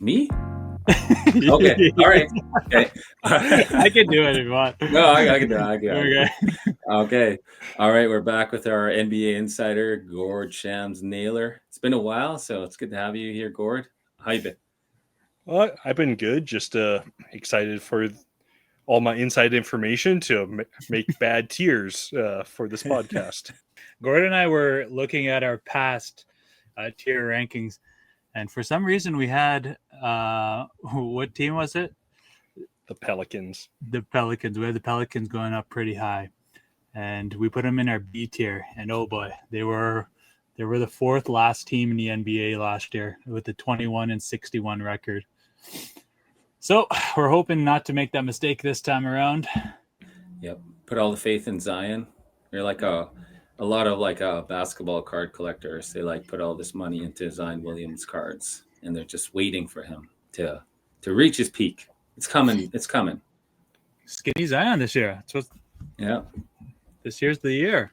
Me? Okay. All right. Okay. I can do it if you want. No, I can do it. Okay. Okay. All right. We're back with our NBA insider, Gord Shams Naylor. It's been a while, so it's good to have you here, Gord. How you been? Well, I've been good. Just excited for all my inside information to make bad tears for this podcast. Gordon and I were looking at our past tier rankings, and for some reason we had what team was it? The Pelicans. The Pelicans. We had the Pelicans going up pretty high, and we put them in our B tier. And oh boy, they were the fourth last team in the NBA last year with a 21-61 record. So we're hoping not to make that mistake this time around. Yep. Put all the faith in Zion. You're like a lot of basketball card collectors. They put all this money into Zion Williams cards, and they're just waiting for him to reach his peak. It's coming. It's coming. Skinny Zion this year. Yeah. This year's the year.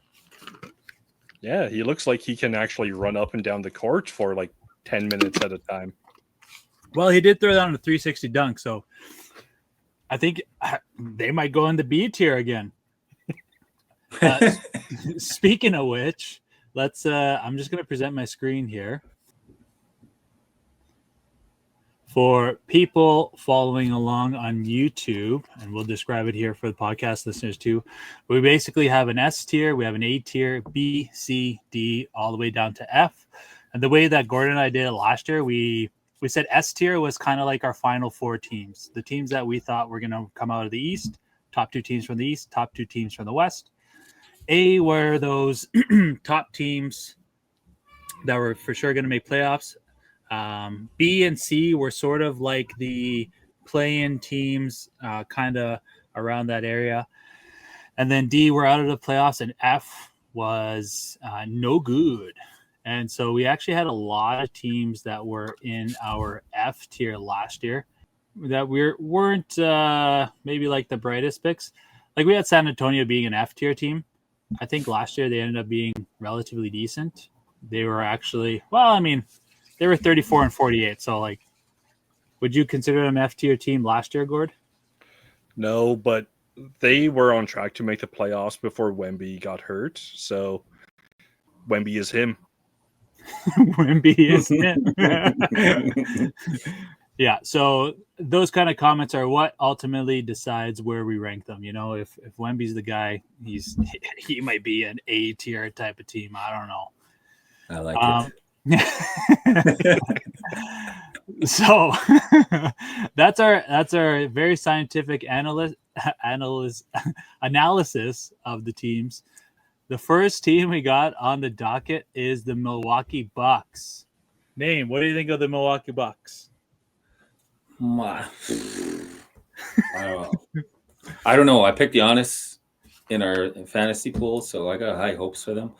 Yeah, he looks like he can actually run up and down the court for like 10 minutes at a time. Well, he did throw down a 360 dunk, so I think they might go in the B tier again. Speaking of which, let's. I'm just going to present my screen here for people following along on YouTube, and we'll describe it here for the podcast listeners too. We basically have an S tier, we have an A tier, B, C, D, all the way down to F. And the way that Gordon and I did it last year, we said S tier was kind of like our final four teams, the teams that we thought were going to come out of the East, top two teams from the East, top two teams from the West. A were those top teams that were for sure going to make playoffs. B and C were sort of like the play-in teams, kind of around that area. And then D were out of the playoffs, and F was no good. And so we actually had a lot of teams that were in our F tier last year that weren't maybe like the brightest picks. Like we had San Antonio being an F tier team. I think last year they ended up being relatively decent. They were actually, they were 34-48. So would you consider them F tier team last year, Gord? No, but they were on track to make the playoffs before Wemby got hurt. So Wemby is him. Wemby is him. Yeah, so those kind of comments are what ultimately decides where we rank them. You know, if Wemby's the guy, he might be an A tier type of team. I don't know. I like it. So that's our very scientific analysis of the teams. The first team we got on the docket is the Milwaukee Bucks. Name, what do you think of the Milwaukee Bucks? I don't know. I picked Giannis in our fantasy pool, so I got high hopes for them.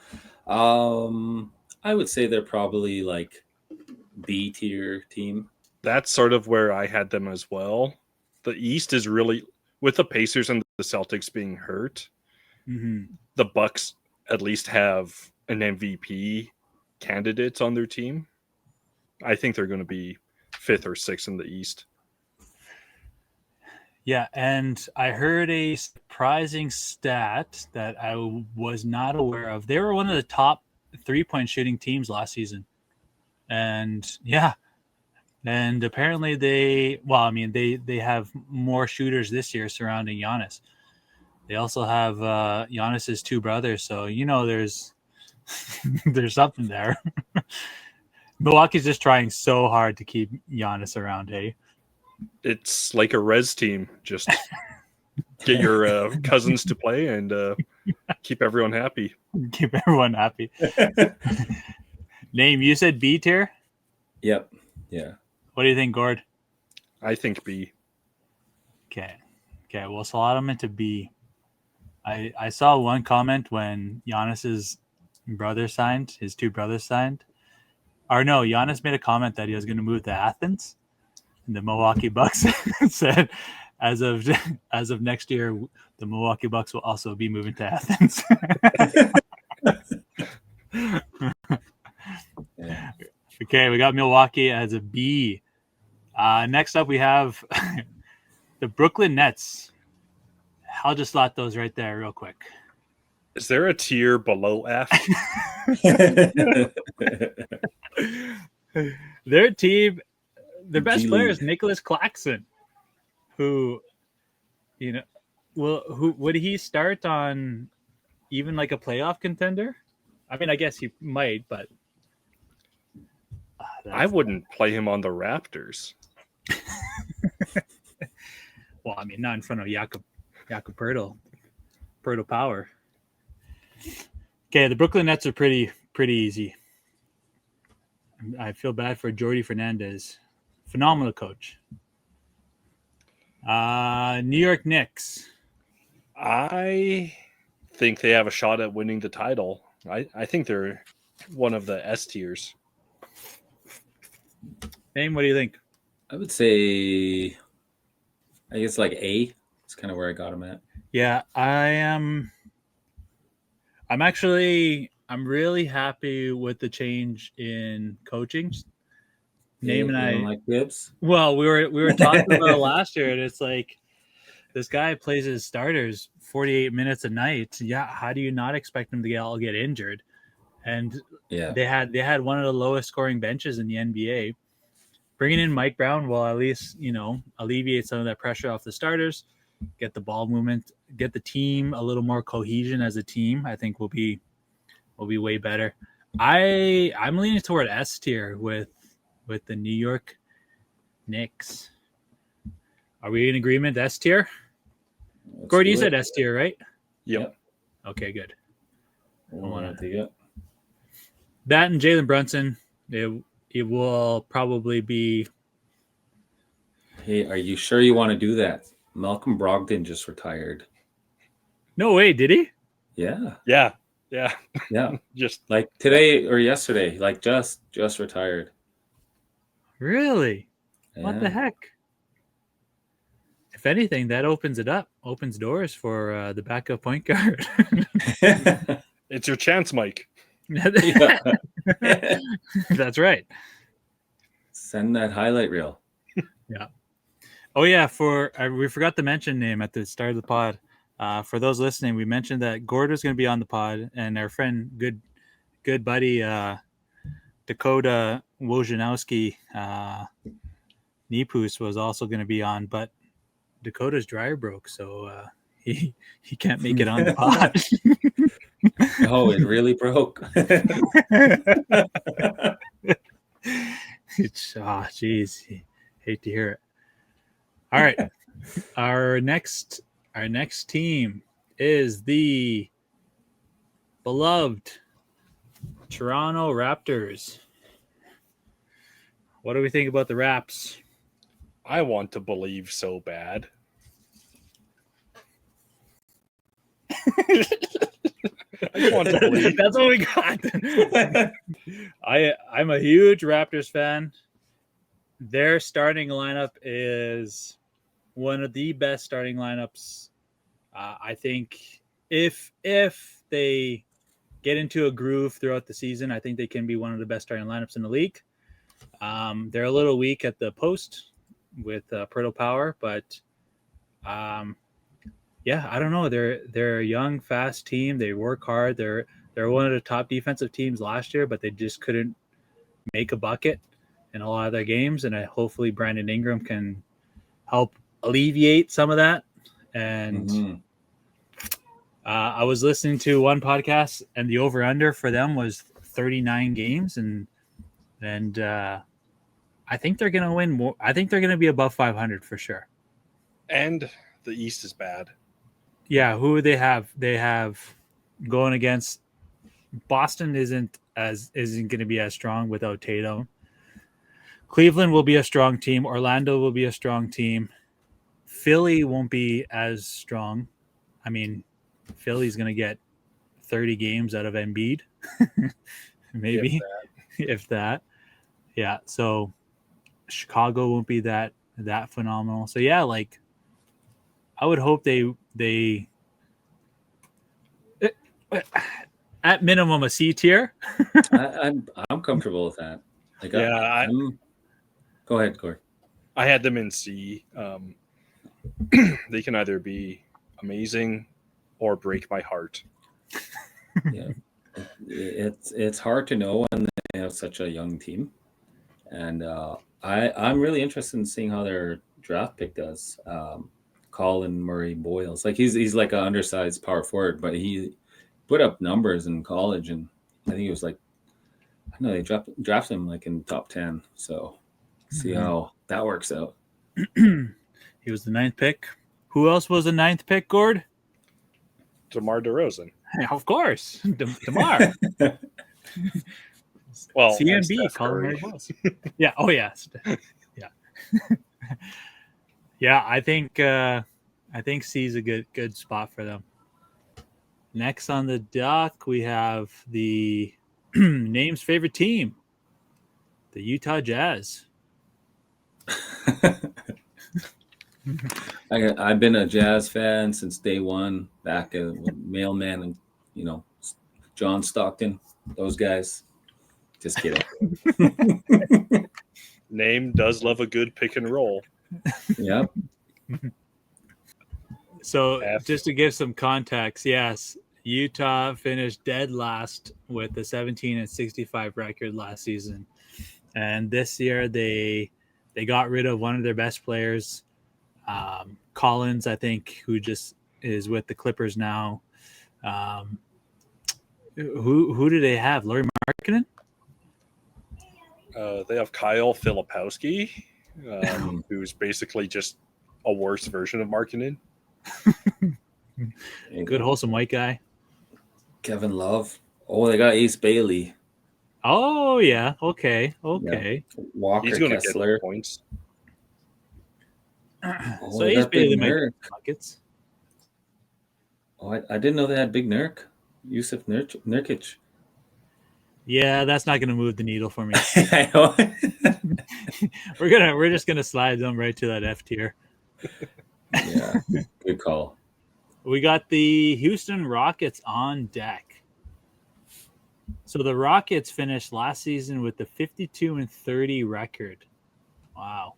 I would say they're probably like B tier team. That's sort of where I had them as well. The East is really, with the Pacers and the Celtics being hurt, the Bucks at least have an MVP candidate on their team. I think they're going to be 5th or 6th in the East. Yeah, and I heard a surprising stat that I was not aware of. They were one of the top 3-point shooting teams last season. And yeah, and apparently they have more shooters this year surrounding Giannis. They also have Giannis's two brothers, so there's there's something there. Milwaukee's just trying so hard to keep Giannis around, hey? It's like a res team. Just get your cousins to play and keep everyone happy. Keep everyone happy. Name, you said B tier? Yep. Yeah. What do you think, Gord? I think B. Okay, we'll slot him into B. I saw one comment when Giannis's brother signed, his two brothers signed. Or no, Giannis made a comment that he was going to move to Athens. And the Milwaukee Bucks said, as of next year, the Milwaukee Bucks will also be moving to Athens. Yeah. Okay, we got Milwaukee as a B. Next up, we have the Brooklyn Nets. I'll just slot those right there real quick. Is there a tier below F? Their team, their best G player League. is Nicholas Claxton, who, would he start on even like a playoff contender? I mean, I guess he might, but I wouldn't play him on the Raptors. Well, I mean, not in front of Jakob Pertl Power. Okay, the Brooklyn Nets are pretty easy. I feel bad for Jordy Fernandez. Phenomenal coach. New York Knicks. I think they have a shot at winning the title. I think they're one of the S tiers. Name, what do you think? I would say, I guess like A. It's kind of where I got him at. Yeah, I am. I'm really happy with the change in coaching. Name and You don't I. like Gibbs? Well, we were talking about it last year, and it's like this guy plays his starters 48 minutes a night. Yeah, how do you not expect him to all get injured? And Yeah. they had one of the lowest scoring benches in the NBA. Bringing in Mike Brown will at least alleviate some of that pressure off the starters, get the ball movement, get the team a little more cohesion as a team. I think will be way better. I'm leaning toward S tier with the New York Knicks. Are we in agreement? S tier? Gordy, you said S tier, right? Yep. Okay, good. That That and Jalen Brunson, it will probably be. Hey, are you sure you want to do that? Malcolm Brogdon just retired. No way, did he? Yeah. Yeah. Just like today or yesterday, like just retired. Really? Yeah. What the heck? If anything, that opens doors for the backup point guard. It's your chance, Mike. That's right. Send that highlight reel. Yeah. Oh yeah, we forgot to mention name at the start of the pod. For those listening, we mentioned that Gord was going to be on the pod, and our friend, good buddy, Dakota Wojnarowski, Nipus was also going to be on, but Dakota's dryer broke, so he can't make it on the pod. Oh, it really broke. Jeez, hate to hear it. All right, our next team is the beloved Toronto Raptors. What do we think about the Raps? I want to believe so bad. I want to believe. That's what we got. I'm a huge Raptors fan. Their starting lineup is one of the best starting lineups. I think if they get into a groove throughout the season, I think they can be one of the best starting lineups in the league. They're a little weak at the post with Pertl Power, but yeah, I don't know. They're a young, fast team. They work hard. They're one of the top defensive teams last year, but they just couldn't make a bucket in a lot of their games. And hopefully Brandon Ingram can help alleviate some of that. And I was listening to one podcast, and the over/under for them was 39 games, and I think they're going to win more. I think they're going to be above 500 for sure. And the East is bad. Yeah, who they have? They have going against Boston isn't going to be as strong without Tatum. Cleveland will be a strong team. Orlando will be a strong team. Philly won't be as strong. I mean, Philly's going to get 30 games out of Embiid, maybe, if that. Yeah, so Chicago won't be that phenomenal. So yeah, like I would hope they at minimum a C tier. I'm comfortable with that. Like, yeah, go ahead, Corey. I had them in C. They can either be amazing or break my heart. Yeah, it's hard to know when they have such a young team, and I'm really interested in seeing how their draft pick does. Colin Murray Boyles, like he's like an undersized power forward, but he put up numbers in college, and I think it was like I don't know they drafted him like in top 10. So see how that works out. He was the 9th pick. Who else was the 9th pick, Gord? DeMar DeRozan. Yeah, of course. DeMar. Well, and CMB, Steph Colin Curry. Murray Boyles. Yeah. Oh, yes. Yeah. Yeah, I think C is a good spot for them. Next on the dock, we have the name's favorite team, the Utah Jazz. I've been a Jazz fan since day one, back with Mailman and John Stockton, those guys. Just kidding. Name does love a good pick and roll. Yep. So just to give some context, yes, Utah finished dead last with a 17-65 record last season, and this year they got rid of one of their best players, Collins, I think, who just is with the Clippers now. Who do they have? Lauri Markkanen? They have Kyle Filipowski, who's basically just a worse version of Markkanen. Good wholesome white guy. Kevin Love. Oh, they got Ace Bailey. Oh yeah. Okay. Yeah. Walker He's going to Kessler. get points. Oh, So they Ace got Big Bailey might Nurk. get buckets. Oh, I didn't know they had Big Nurk. Yusuf Nurkic. Yeah, that's not going to move the needle for me. I know. We're just gonna slide them right to that F tier. Yeah, good call. We got the Houston Rockets on deck. So the Rockets finished last season with the 52-30 record. Wow.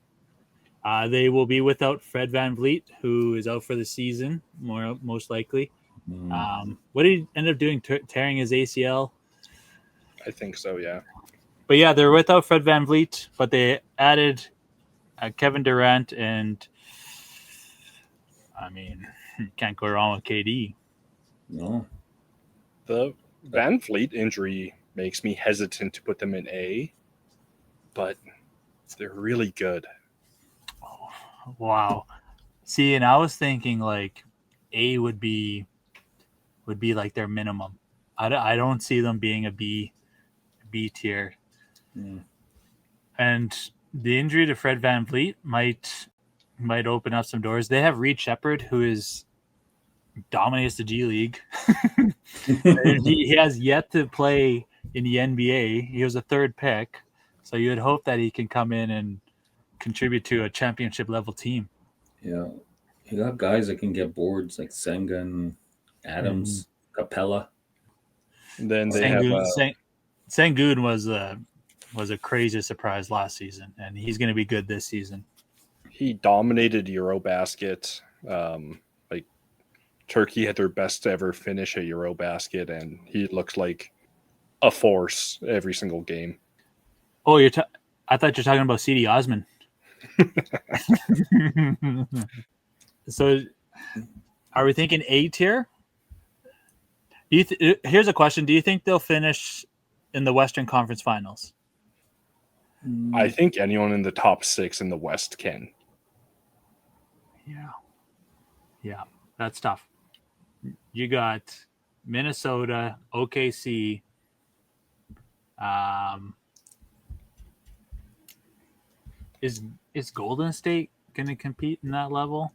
They will be without Fred VanVleet, who is out for the season, most likely. What did he end up doing? Tearing his ACL? I think so, yeah. But yeah, they're without Fred VanVleet, but they added Kevin Durant, and I mean, can't go wrong with KD. No. The Van Fleet injury makes me hesitant to put them in A, but they're really good. Oh, wow. See, and I was thinking like A would be like their minimum. I don't see them being a B tier. And the injury to Fred VanVleet might open up some doors. They have Reed Shepherd, who dominates the G League. he has yet to play in the NBA. He was a 3rd pick, so you would hope that he can come in and contribute to a championship level team. Yeah, you got guys that can get boards like Sengun, Adams, Capella. And then they Sengun was a crazy surprise last season, and he's going to be good this season. He dominated Eurobasket. Like Turkey had their best ever finish at Eurobasket, and he looks like a force every single game. Oh, I thought you're talking about CD Osman. So, are we thinking A tier? Here's a question: do you think they'll finish in the Western Conference Finals? I think anyone in the top 6 in the West can. Yeah, that's tough. You got Minnesota, OKC. Is Golden State going to compete in that level?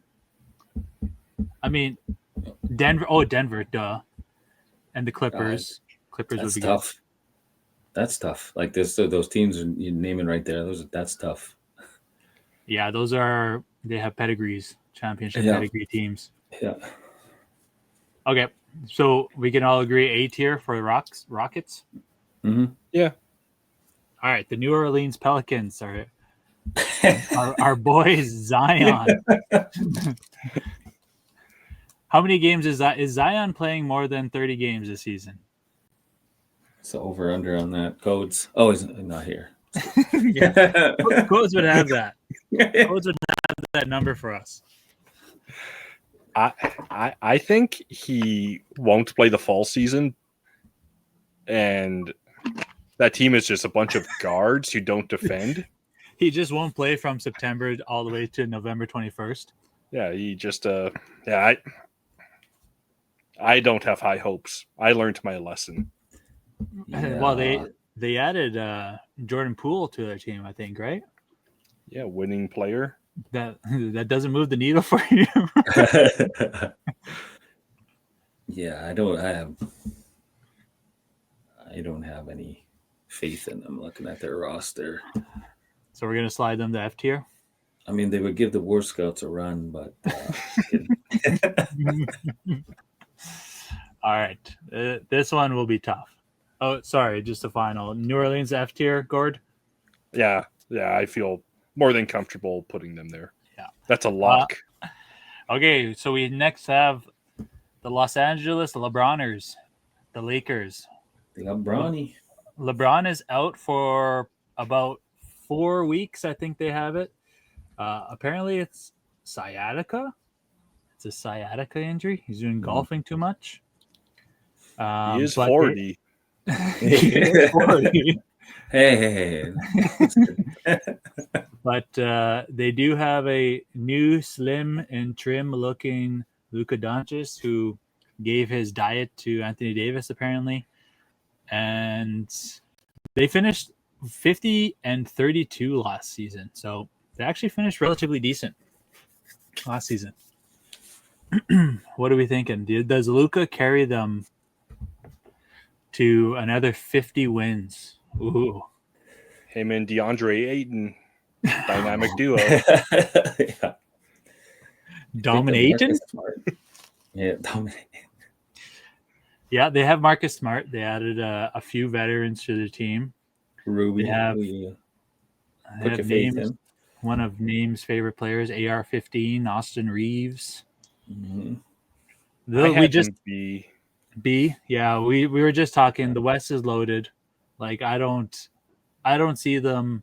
I mean, Denver. Oh, Denver, duh. And the Clippers. Clippers would be tough. Good. That's tough. Like those teams you're naming right there. That's tough. Yeah, they have pedigrees, championship pedigree teams. Yeah. Okay, so we can all agree A tier for the Rockets. Mm-hmm. Yeah. All right, the New Orleans Pelicans are Our boy Zion. How many games is Zion playing more than 30 games this season? So over under on that. Codes. Oh, he's not here. Yeah. Codes would have that. Codes would have that number for us. I think he won't play the fall season, and that team is just a bunch of guards who don't defend. He just won't play from September all the way to November 21st. Yeah, he just I don't have high hopes. I learned my lesson. Yeah. Well, they added Jordan Poole to their team, I think, right? Yeah, winning player. That doesn't move the needle for you. Yeah, I don't have any faith in them looking at their roster. So we're gonna slide them to F tier. I mean, they would give the War Scouts a run, but all right, this one will be tough. Oh, sorry, just a final. New Orleans F tier, Gord. Yeah, I feel more than comfortable putting them there. Yeah, that's a lock. Okay, so we next have the Los Angeles LeBroners, the Lakers. They got Bronny. LeBron is out for about 4 weeks. I think they have it. Apparently, it's sciatica. It's a sciatica injury. He's doing golfing too much. He is 40. He is 40. Hey. But they do have a new slim and trim looking Luka Doncic who gave his diet to Anthony Davis apparently. And they finished 50-32 last season. So they actually finished relatively decent last season. What are we thinking? Does Luka carry them to another 50 wins? Ooh. Him and DeAndre Ayton, dynamic duo. Yeah. Dominating? Yeah, dominating. Yeah, they have Marcus Smart. They added a few veterans to the team. Ruby. They have, put your faith in. One of Name's favorite players, AR-15, Austin Reeves. Mm-hmm. We just B. Yeah, we were just talking. The West is loaded. Like I don't see them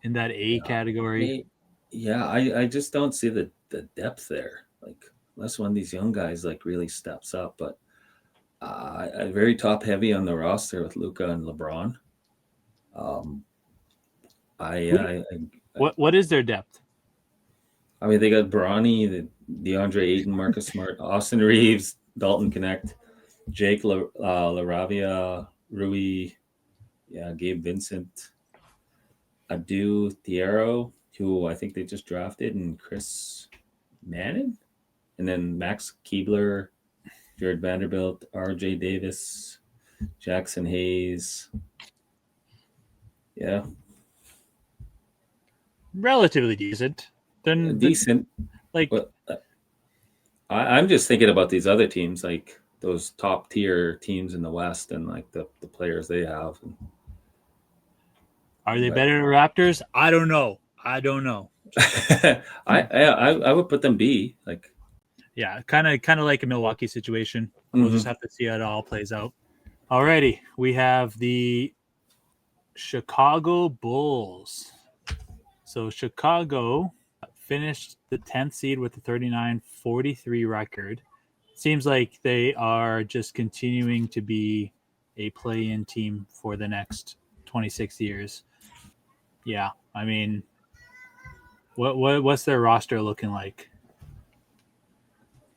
in that A category. Yeah, I just don't see the depth there. Like unless one of these young guys like really steps up, but very top heavy on the roster with Luka and LeBron. What is their depth? I mean, they got Bronny, DeAndre Ayton, Marcus Smart, Austin Reeves, Dalton Connect, Jake LaRavia, Rui, Gabe Vincent, Adu Thiero, who I think they just drafted, and Chris Manning, and then Max Keebler, Jared Vanderbilt, RJ Davis, Jackson Hayes. Yeah. Relatively decent. Then decent. I'm just thinking about these other teams, like those top tier teams in the West, and like the players they have. Are they better than Raptors? I don't know. I would put them B. Like, yeah, kind of like a Milwaukee situation. We'll just have to see how it all plays out. Alrighty, we have the Chicago Bulls. So Chicago finished the 10th seed with a 39-43 record. Seems like they are just continuing to be a play-in team for the next 26 years. Yeah, I mean, what's their roster looking like?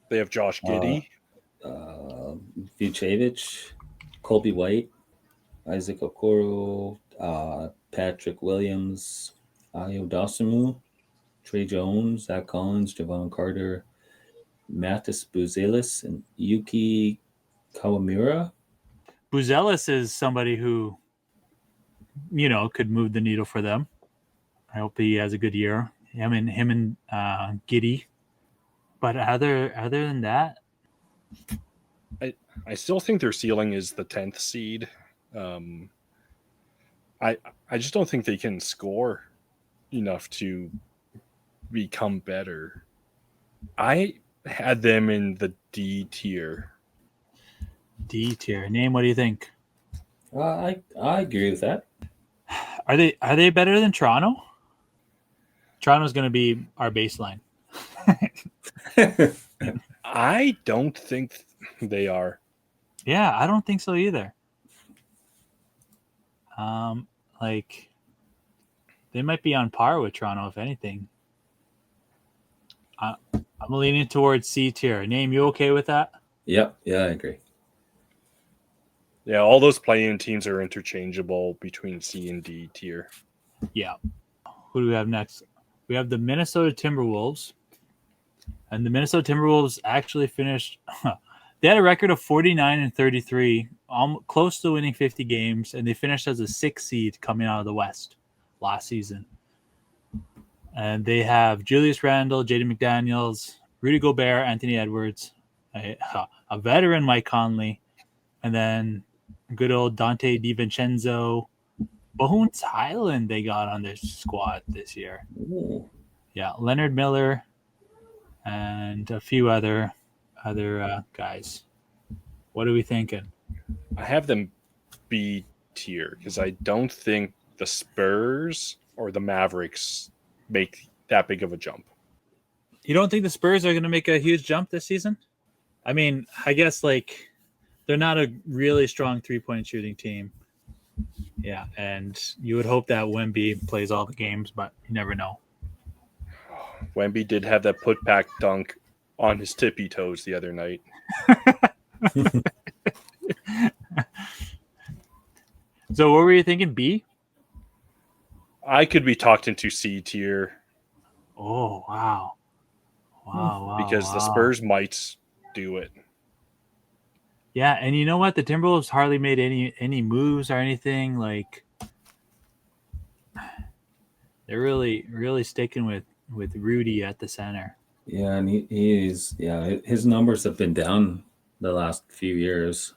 They have Josh Giddey, Vucevic, Colby White, Isaac Okoro, Patrick Williams, Ayo Dosunmu, Trey Jones, Zach Collins, Javon Carter, Mathis Buzelis, and Yuki Kawamura. Buzelis is somebody who, could move the needle for them. I hope he has a good year. Him and Giddey. But other than that, I still think their ceiling is the 10th seed. I just don't think they can score enough to become better. I had them in the D tier. D tier. Name, what do you think? I agree with that. Are they better than Toronto? Toronto's going to be our baseline. I don't think they are. Yeah, I don't think so either. Like they might be on par with Toronto, if anything. I'm leaning towards C tier. Name, you okay with that? Yep. Yeah, I agree. Yeah, all those play-in teams are interchangeable between C and D tier. Yeah. Who do we have next? We have the Minnesota Timberwolves. And the Minnesota Timberwolves actually finished. They had a record of 49-33, close to winning 50 games, and they finished as a 6th seed coming out of the West last season. And they have Julius Randle, Jaden McDaniels, Rudy Gobert, Anthony Edwards, a veteran Mike Conley, and then good old Dante DiVincenzo, Bones Highland they got on their squad this year. Ooh. Yeah, Leonard Miller and a few other guys. What are we thinking? I have them B tier because I don't think the Spurs or the Mavericks make that big of a jump. You don't think the Spurs are going to make a huge jump this season? I mean, I guess like they're not a really strong 3-point shooting team. Yeah, and you would hope that Wemby plays all the games, but you never know. Wemby did have that put back dunk on his tippy toes the other night. So what were you thinking, B? I could be talked into C tier. Oh, wow. Wow, because the Spurs might do it. Yeah, and you know what? The Timberwolves hardly made any moves or anything. Like they're really sticking with Rudy at the center. Yeah, and he's his numbers have been down the last few years.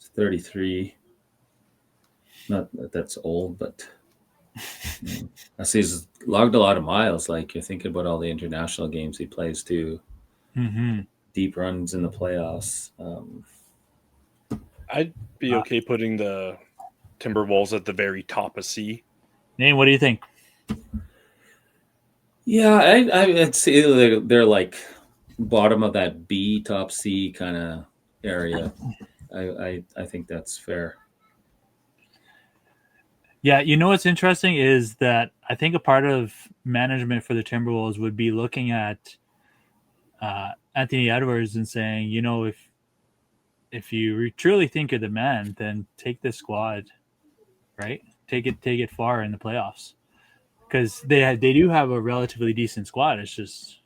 33. Not that that's old, but I see he's logged a lot of miles. Like you're thinking about all the international games he plays too. Mm-hmm. Deep runs in the playoffs. I'd be okay putting the Timberwolves at the very top of C. Nate, what do you think? Yeah, I'd say they're like bottom of that B, top C kind of area. I think that's fair. Yeah, you know what's interesting is that I think a part of management for the Timberwolves would be looking at Anthony Edwards and saying, you know, if you truly think you're the man, then take this squad, right? Take it far in the playoffs, because they do have a relatively decent squad. It's just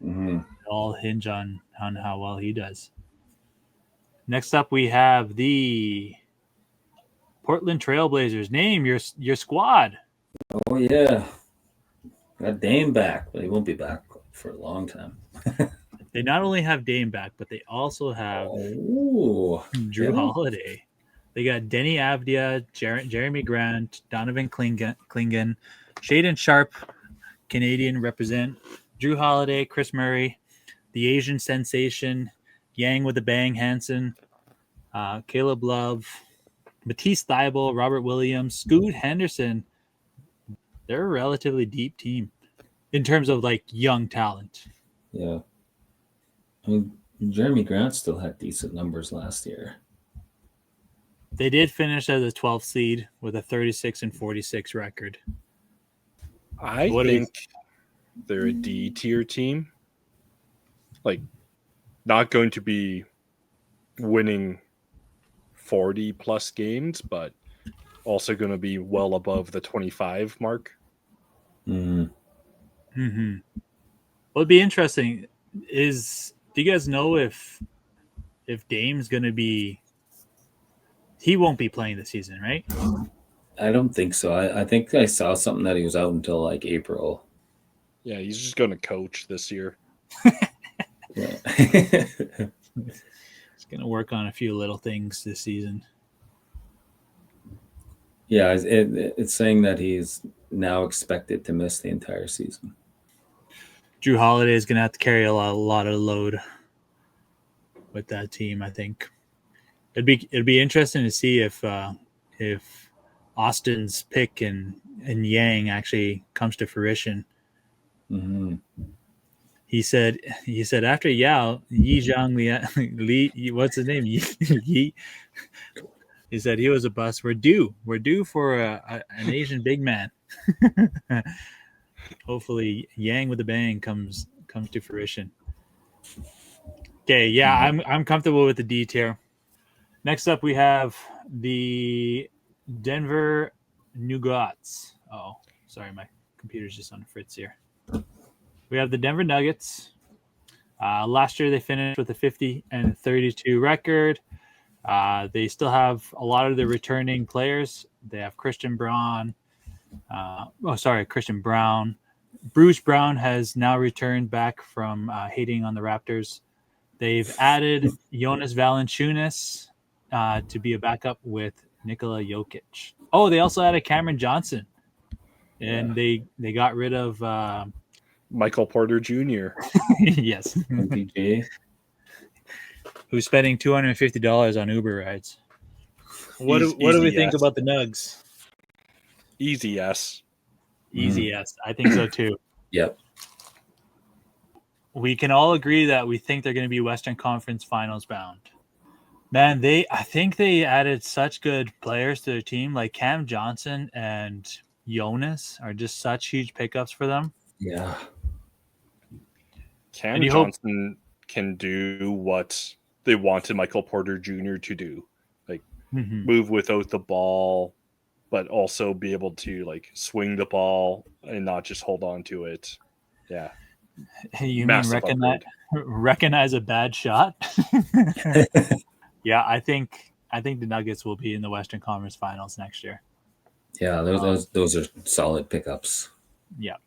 all hinge on how well he does. Next up, we have the Portland Trailblazers. Name your squad. Oh yeah, got Dame back, but he won't be back for a long time. They not only have Dame back, but they also have Drew Holiday. They got Denny Avdia, Jeremy Grant, Donovan Klingon, Shaden Sharp, Canadian represent, Drew Holiday, Chris Murray, the Asian sensation, Yang with a Bang Hansen, Caleb Love, Matisse Thybulle, Robert Williams, Scoot Henderson. They're a relatively deep team in terms of like young talent. Yeah. I mean, Jeremy Grant still had decent numbers last year. They did finish as a 12th seed with a 36-46 record. I think they're a D tier team. Like, not going to be winning 40 plus games, but also going to be well above the 25 mark. What would be interesting is, do you guys know if Dame's going to be? He won't be playing this season, right? I don't think so. I think I saw something that he was out until like April. Yeah, he's just going to coach this year. Yeah. He's going to work on a few little things this season. Yeah, it's saying that he's now expected to miss the entire season. Drew Holiday is going to have to carry a lot of load with that team. I think it'd be interesting to see if Austin's pick and Yang actually comes to fruition. Mm-hmm. He said after Yao Yi Zhang Li, what's his name? Yi. He said he was a bust. We're due for an Asian big man. Hopefully, Yang with a bang comes to fruition. Okay, yeah, I'm comfortable with the D tier. Next up, we have the Denver Nuggets. Oh, sorry, my computer's just on fritz here. We have the Denver Nuggets. Last year, they finished with a 50-32 record. They still have a lot of the returning players. They have Christian Brown. Christian Brown. Bruce Brown has now returned back from hating on the Raptors. They've added Jonas Valanciunas to be a backup with Nikola Jokic. Oh, they also added Cameron Johnson, and they got rid of Michael Porter Jr. yes, MPJ. who's spending $250 on Uber rides. What do we think about the Nugs? Easy yes. Easy yes, I think so too. Yep. We can all agree that we think they're going to be Western Conference Finals bound. Man, I think they added such good players to their team. Like Cam Johnson and Jonas are just such huge pickups for them. Yeah. Cam Johnson can do what they wanted Michael Porter Jr. to do. Like move without the ball, but also be able to like swing the ball and not just hold on to it. Yeah. You mean recognize a bad shot? Yeah, I think the Nuggets will be in the Western Conference Finals next year. Yeah, those are solid pickups. Yep.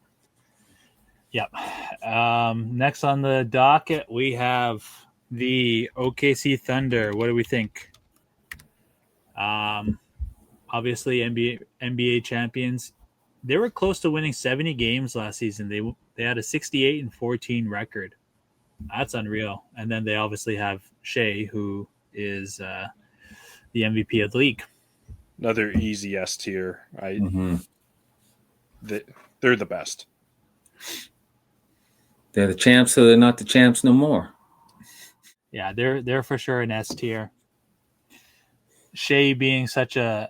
Next on the docket, we have the OKC Thunder. What do we think? Obviously, NBA champions. They were close to winning 70 games last season. They had a 68-14 record. That's unreal. And then they obviously have Shea, who is the MVP of the league. Another easy S tier. They're the best. They're the champs, so they're not the champs no more. Yeah, they're for sure an S tier. Shea being still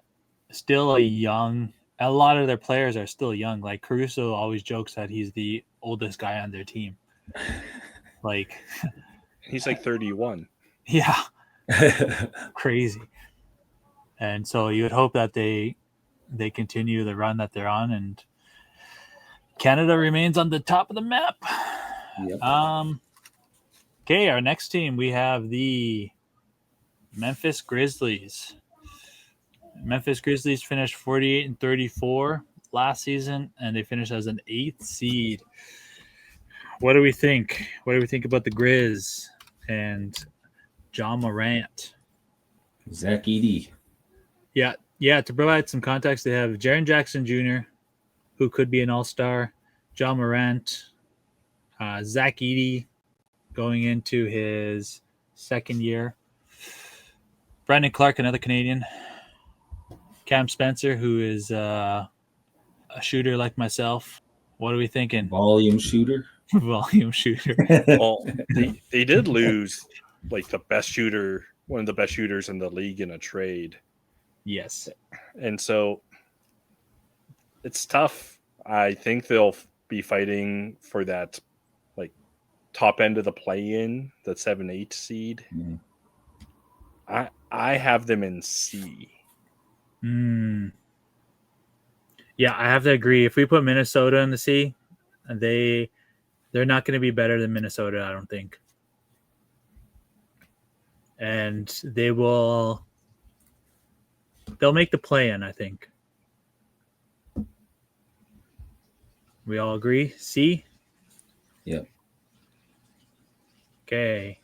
a young, a lot of their players are still young. Like Caruso always jokes that he's the oldest guy on their team. Like he's like 31. Yeah. Crazy. And so you would hope that they continue the run that they're on, and Canada remains on the top of the map. Yep. Okay, our next team, we have the Memphis Grizzlies. Memphis Grizzlies finished 48-34 last season, and they finished as an 8th seed. What do we think? What do we think about the Grizz and John Morant? Zach Edey. Yeah. To provide some context, they have Jaren Jackson Jr., who could be an all-star, John Morant, Zach Edey going into his second year, Brandon Clark, another Canadian, Cam Spencer, who is a shooter like myself. What are we thinking? Volume shooter. Volume shooter. Well, they did lose like one of the best shooters in the league in a trade. Yes. And so it's tough. I think they'll be fighting for that like top end of the play-in, that 7-8 seed. Mm. I have them in C. Yeah, I have to agree. If we put Minnesota in the C, they're not going to be better than Minnesota, I don't think. And they'll make the play-in, I think. We all agree? C? Yep. Okay.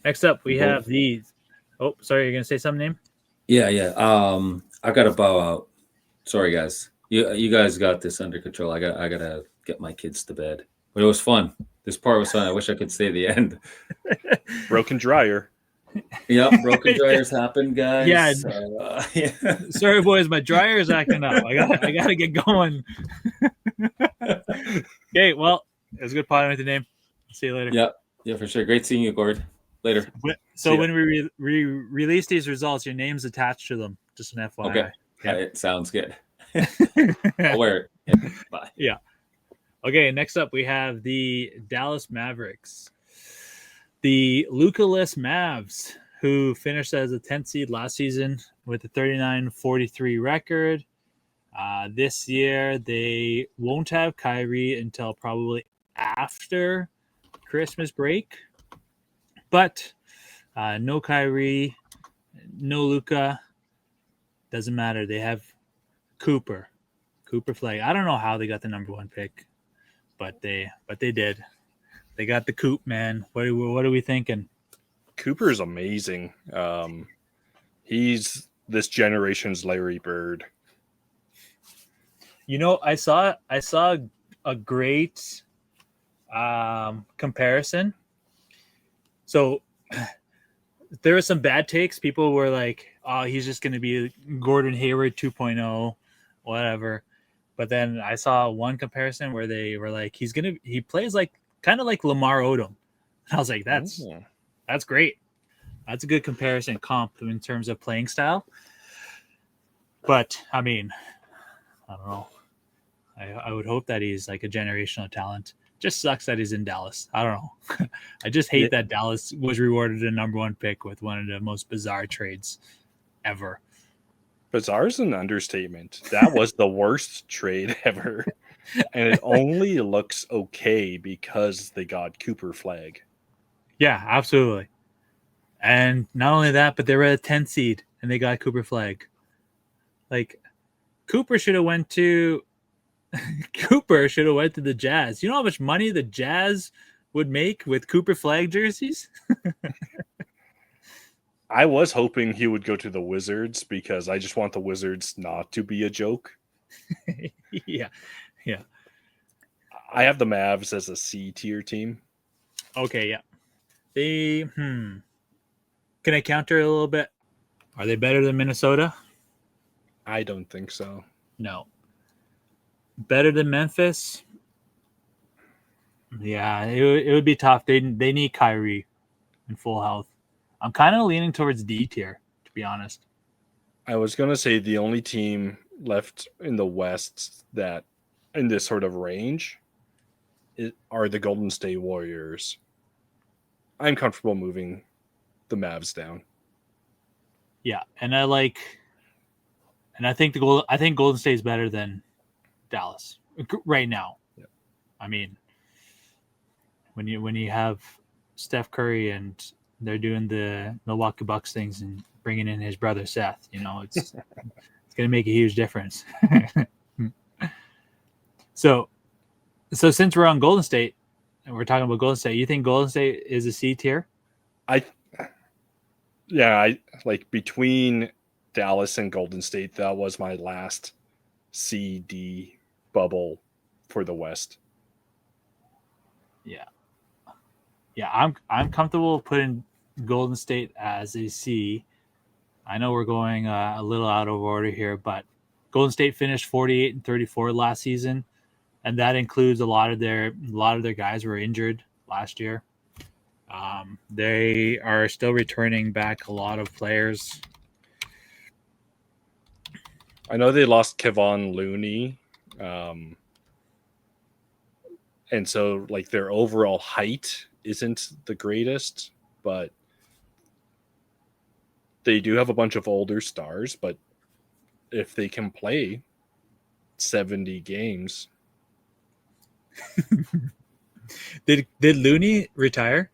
Next up, we have these. Oh, sorry, you're going to say something, name? Yeah. I got to bow out. Sorry, guys. You guys got this under control. I gotta get my kids to bed. But it was fun. This part was fun. I wish I could stay at the end. Broken dryer. Yep, broken dryers happen, Yeah. guys. Yeah. Sorry, boys, my dryer is acting up. I gotta get going. Okay, well, it was a good pod with the name. See you later. Yeah, yeah, for sure. Great seeing you, Gord. Later. So when we release these results, your name's attached to them. Just an FYI. Okay. Yeah. It sounds good. I'll wear it. Yeah. Bye. Yeah. Okay, next up we have the Dallas Mavericks. The Luka-less Mavs, who finished as a 10th seed last season with a 39-43 record. This year, they won't have Kyrie until probably after Christmas break. But no Kyrie, no Luka. Doesn't matter. They have Cooper Flag. I don't know how they got the number 1 pick, but they did. They got the Coop, man. What are we thinking? Cooper is amazing. He's this generation's Larry Bird. You know, I saw a great comparison. So there were some bad takes. People were like, "Oh, he's just going to be Gordon Hayward 2.0, whatever." But then I saw one comparison where they were like, he plays like kind of like Lamar Odom. I was like, that's great. That's a good comparison comp in terms of playing style. But I mean, I don't know. I would hope that he's like a generational talent. Just sucks that he's in Dallas. I don't know. I just hate that Dallas was rewarded a number 1 pick with one of the most bizarre trades ever. Bizarre is an understatement. That was the worst trade ever. And it only looks okay because they got Cooper Flag. Yeah, absolutely. And not only that, but they were a 10 seed and they got Cooper Flag. Like, Cooper should have went to the Jazz. You know how much money the Jazz would make with Cooper Flag jerseys? I was hoping he would go to the Wizards because I just want the Wizards not to be a joke. Yeah. I have the Mavs as a C tier team. Okay, yeah. They Can I counter a little bit? Are they better than Minnesota? I don't think so. No. Better than Memphis? Yeah, it would be tough. They need Kyrie in full health. I'm kind of leaning towards D tier, to be honest. I was going to say the only team left in the West that in this sort of range are the Golden State Warriors. I'm comfortable moving the Mavs down. Yeah, and I think Golden State is better than Dallas right now. Yeah. I mean, when you have Steph Curry and they're doing the Milwaukee Bucks things and bringing in his brother Seth, it's going to make a huge difference. So since we're on Golden State and we're talking about Golden State, you think Golden State is a C tier? I like between Dallas and Golden State, that was my last CD bubble for the West. Yeah, I'm comfortable putting Golden State as a C. I know we're going a little out of order here, but Golden State finished 48-34 last season, and that includes a lot of their guys were injured last year. They are still returning back a lot of players. I know they lost Kevon Looney. And so like their overall height isn't the greatest, but they do have a bunch of older stars, but if they can play 70 games. Did Looney retire?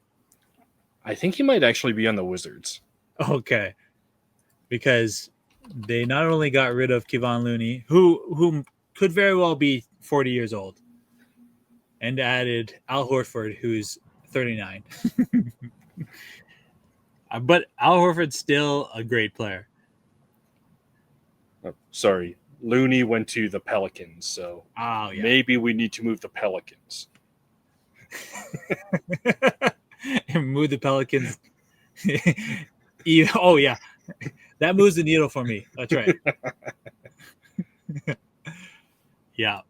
I think he might actually be on the Wizards. Okay. Because they not only got rid of Kevon Looney, who could very well be 40 years old, and added Al Horford, who's 39. But Al Horford's still a great player. Oh, sorry. Looney went to the Pelicans, so Oh yeah. maybe we need to move the Pelicans. And move the Pelicans. Oh yeah, that moves the needle for me. That's right. Yeah,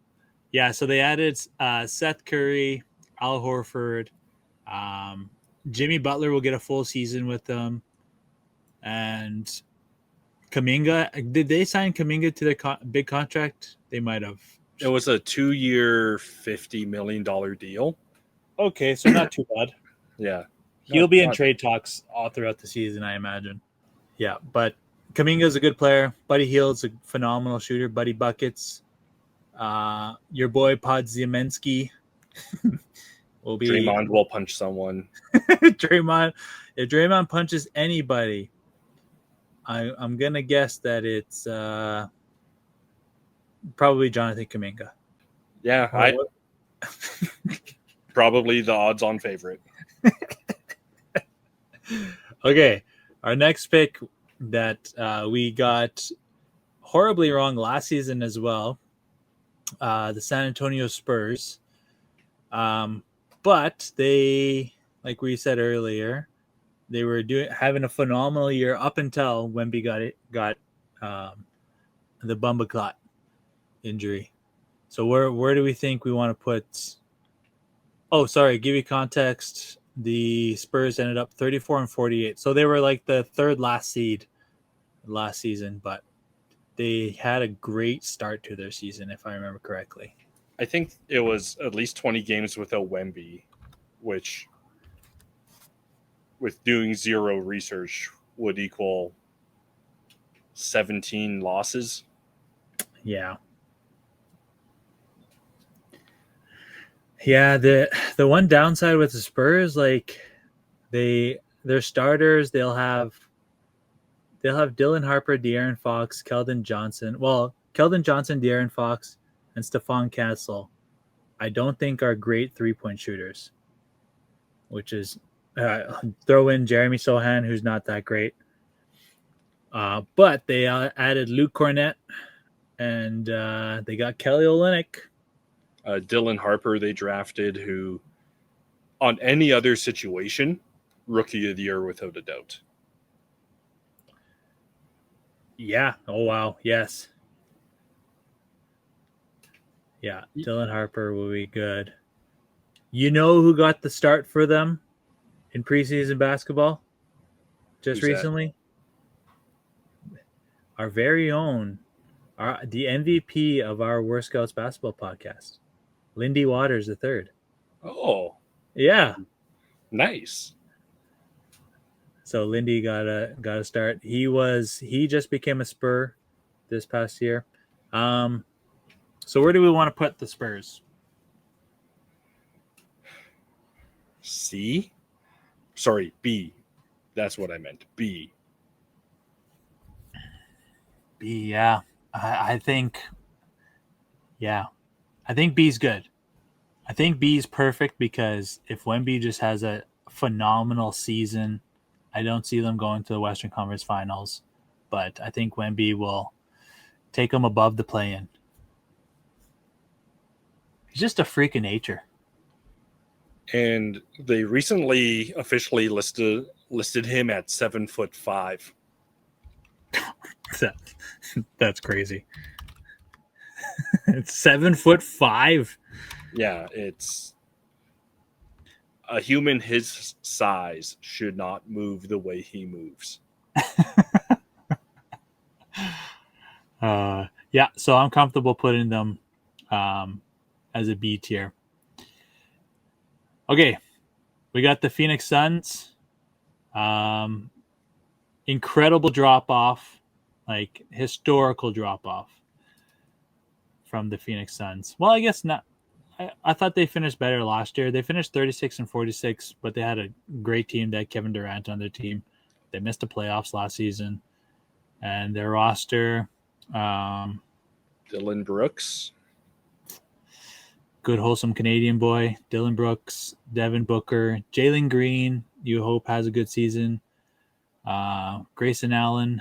yeah. So they added Seth Curry, Al Horford, Jimmy Butler will get a full season with them, and Kuminga. Did they sign Kuminga to their big contract? They might have. It was a 2-year, $50 million deal. Okay, so not too bad. Yeah. He'll be in trade talks all throughout the season, I imagine. Yeah, but Kuminga's a good player. Buddy Hield's a phenomenal shooter. Buddy Buckets. Your boy Podziemski will be Draymond will punch someone. Draymond. If Draymond punches anybody, I'm gonna guess that it's probably Jonathan Kuminga. Yeah, probably the odds-on favorite. Okay, our next pick that we got horribly wrong last season as well. The San Antonio Spurs. But they, like we said earlier, they were having a phenomenal year up until Wemby got the Bumba clot injury. So where do we think we want to put? Oh, sorry. Give you context. The Spurs ended up 34-48. So they were like the third last seed last season, but they had a great start to their season, if I remember correctly. I think it was at least 20 games without Wemby, which, with doing zero research, would equal 17 losses. Yeah. Yeah, the one downside with the Spurs, like their starters, they'll have Dylan Harper, De'Aaron Fox, Keldon Johnson. Well, Keldon Johnson, De'Aaron Fox, and Stephon Castle, I don't think are great 3-point shooters. Which is throw in Jeremy Sohan, who's not that great. But they added Luke Cornett, and they got Kelly Olynyk. Dylan Harper they drafted, who on any other situation, rookie of the year without a doubt. Yeah. Oh, wow. Yes. Yeah. Dylan Harper will be good. You know who got the start for them in preseason basketball just Who's recently? Our very own, the MVP of our Worst Scouts basketball podcast, Lindy Waters III. Oh, yeah, nice. So Lindy got a start. He just became a Spur this past year. So where do we want to put the Spurs? C? Sorry, B. That's what I meant. B. B, yeah. I think B's good. I think B's perfect because if Wemby just has a phenomenal season, I don't see them going to the Western Conference Finals. But I think Wemby will take them above the play-in. He's just a freak of nature. And they recently officially listed him at 7'5". That's crazy. It's 7'5". Yeah, it's a human his size should not move the way he moves. Yeah, so I'm comfortable putting them as a B tier. Okay, we got the Phoenix Suns. Incredible drop-off, like historical drop-off from the Phoenix Suns. Well, I guess not. I thought they finished better last year. They finished 36-46, but they had a great team. They had Kevin Durant on their team. They missed the playoffs last season. And their roster... Dylan Brooks. Good, wholesome Canadian boy. Dylan Brooks, Devin Booker, Jalen Green, you hope has a good season. Grayson Allen.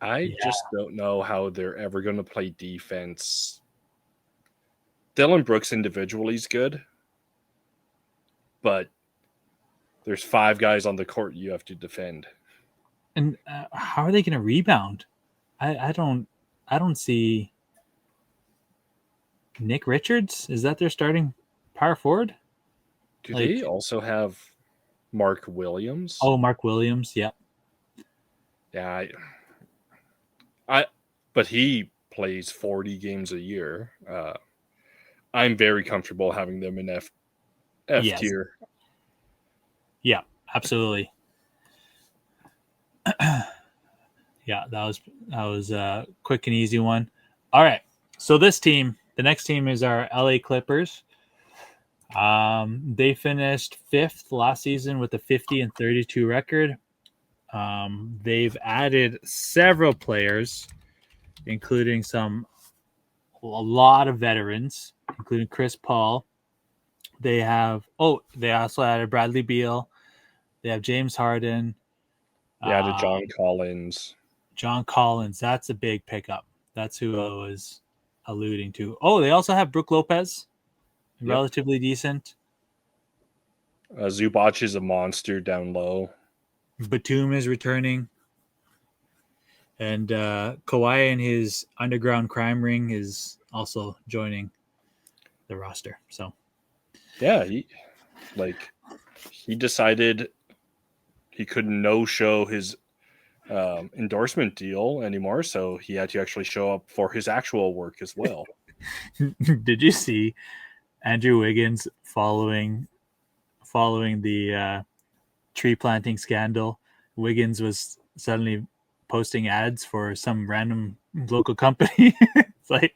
I Yeah. just don't know how they're ever going to play defense. Dylan Brooks individually is good, but there's 5 guys on the court you have to defend. And how are they going to rebound? I don't see Nick Richards. Is that their starting power forward? Do Like, they also have Mark Williams? oh, Mark Williams. Yep. Yeah, but he plays 40 games a year. I'm very comfortable having them in F Yes. tier. Yeah, absolutely. Yeah, that was a quick and easy one. All right. So the next team is our LA Clippers. They finished 5th last season with a 50-32 record. They've added several players, including a lot of veterans, including Chris Paul. They also added Bradley Beal. They have James Harden. Yeah, to John Collins. John Collins. That's a big pickup. That's who I was alluding to. Oh, they also have Brook Lopez, relatively decent. Zubac is a monster down low. Batum is returning. And Kawhi and his underground crime ring is also joining the roster. So, yeah, he decided he couldn't no-show his endorsement deal anymore, so he had to actually show up for his actual work as well. did you see Andrew Wiggins following the tree planting scandal? Wiggins was suddenly posting ads for some random local company. it's like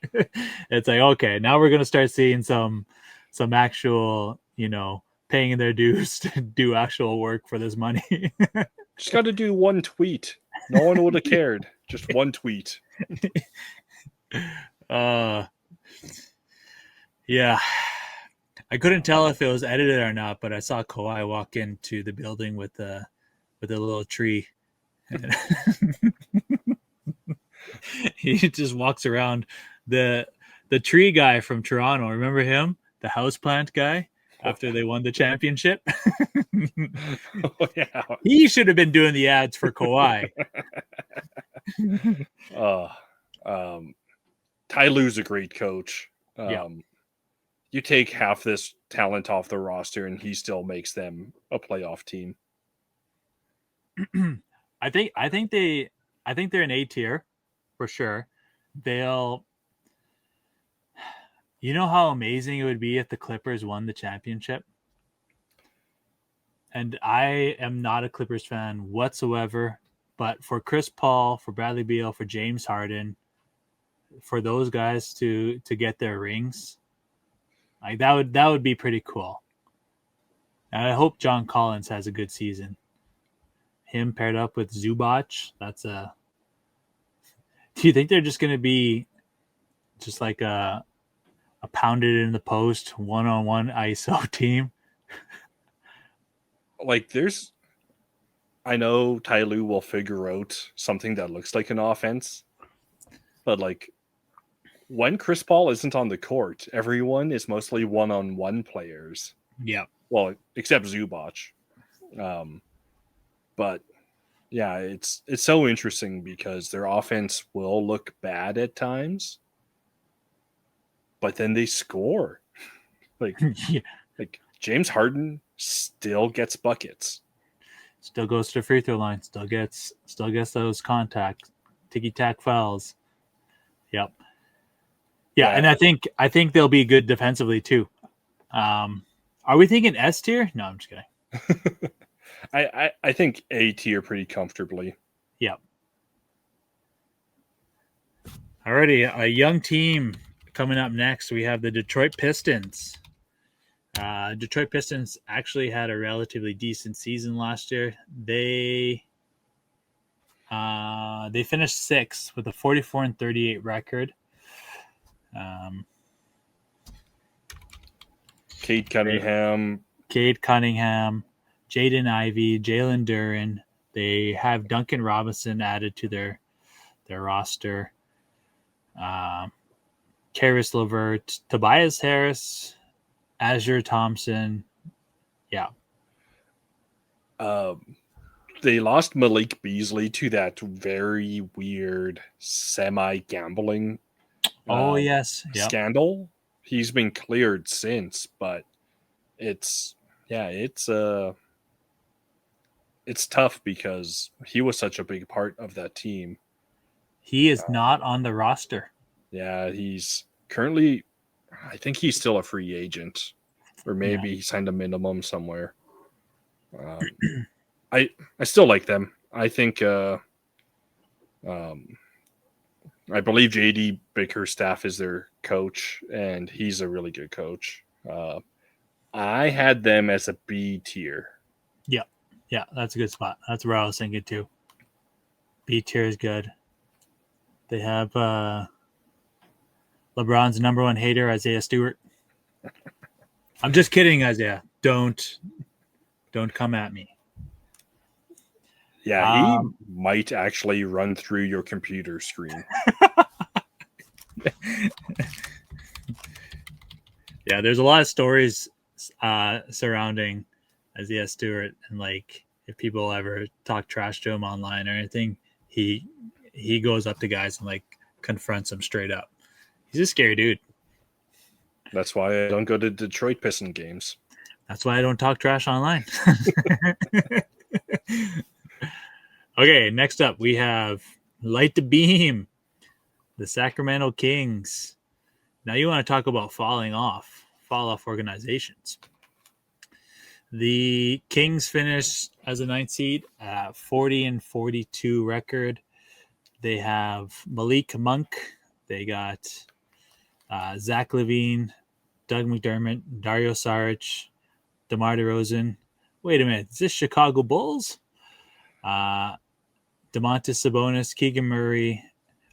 okay, now we're gonna start seeing some actual, paying their dues to do actual work for this money. Just got to do one tweet. No one would have cared. Just one tweet. Yeah. I couldn't tell if it was edited or not, but I saw Kawhi walk into the building with a little tree. He just walks around. The tree guy from Toronto, remember him? The houseplant guy after they won the championship. Oh, yeah. He should have been doing the ads for Kawhi. Ty Lue's a great coach. Yeah. You take half this talent off the roster and he still makes them a playoff team. I think they're an A tier for sure. You know how amazing it would be if the Clippers won the championship? And I am not a Clippers fan whatsoever, but for Chris Paul, for Bradley Beal, for James Harden, for those guys to get their rings, like that would be pretty cool. And I hope John Collins has a good season. Him paired up with Zubac, do you think they're just going to be just like a pounded in the post one-on-one ISO team? I know Ty Lue will figure out something that looks like an offense, but when Chris Paul isn't on the court, everyone is mostly one-on-one players. Yeah. Well, except Zubac. But yeah, it's so interesting because their offense will look bad at times, but then they score. Yeah. Like James Harden still gets buckets. Still goes to the free throw line. Still gets those contact ticky-tack fouls. Yep. Yeah, and I think they'll be good defensively too. Are we thinking S tier? No, I'm just kidding. I think A tier pretty comfortably. Yep. Alrighty, a young team coming up next. We have the Detroit Pistons. Detroit Pistons actually had a relatively decent season last year. They finished 6th with a 44-38 record. Cade Cunningham, Jaden Ivey, Jalen Duren. They have Duncan Robinson added to their their roster. Karis LeVert, Tobias Harris, Azure Thompson. Yeah. They lost Malik Beasley to that very weird semi-gambling Oh, yes. Yep. scandal. He's been cleared since, but it's tough because he was such a big part of that team. He is not on the roster. Yeah, he's currently, I think he's still a free agent, or maybe he signed a minimum somewhere. I still like them. I think I believe JD Bickerstaff is their coach, and he's a really good coach. I had them as a B tier. Yeah, that's a good spot. That's where I was thinking too. B tier is good. They have LeBron's number one hater, Isaiah Stewart. I'm just kidding, Isaiah. Don't come at me. Yeah, he might actually run through your computer screen. Yeah, there's a lot of stories surrounding Isaiah Stewart, and like if people ever talk trash to him online or anything, he goes up to guys and like confronts them straight up. He's a scary dude. That's why I don't go to Detroit Piston games. That's why I don't talk trash online. Okay, next up we have Light the Beam, the Sacramento Kings. Now you want to talk about fall off organizations. The Kings finished as a 9th seed at 40-42 record. They have Malik Monk. They got Zach LaVine, Doug McDermott, Dario Saric, DeMar DeRozan. Wait a minute. Is this Chicago Bulls? Domantas Sabonis, Keegan Murray.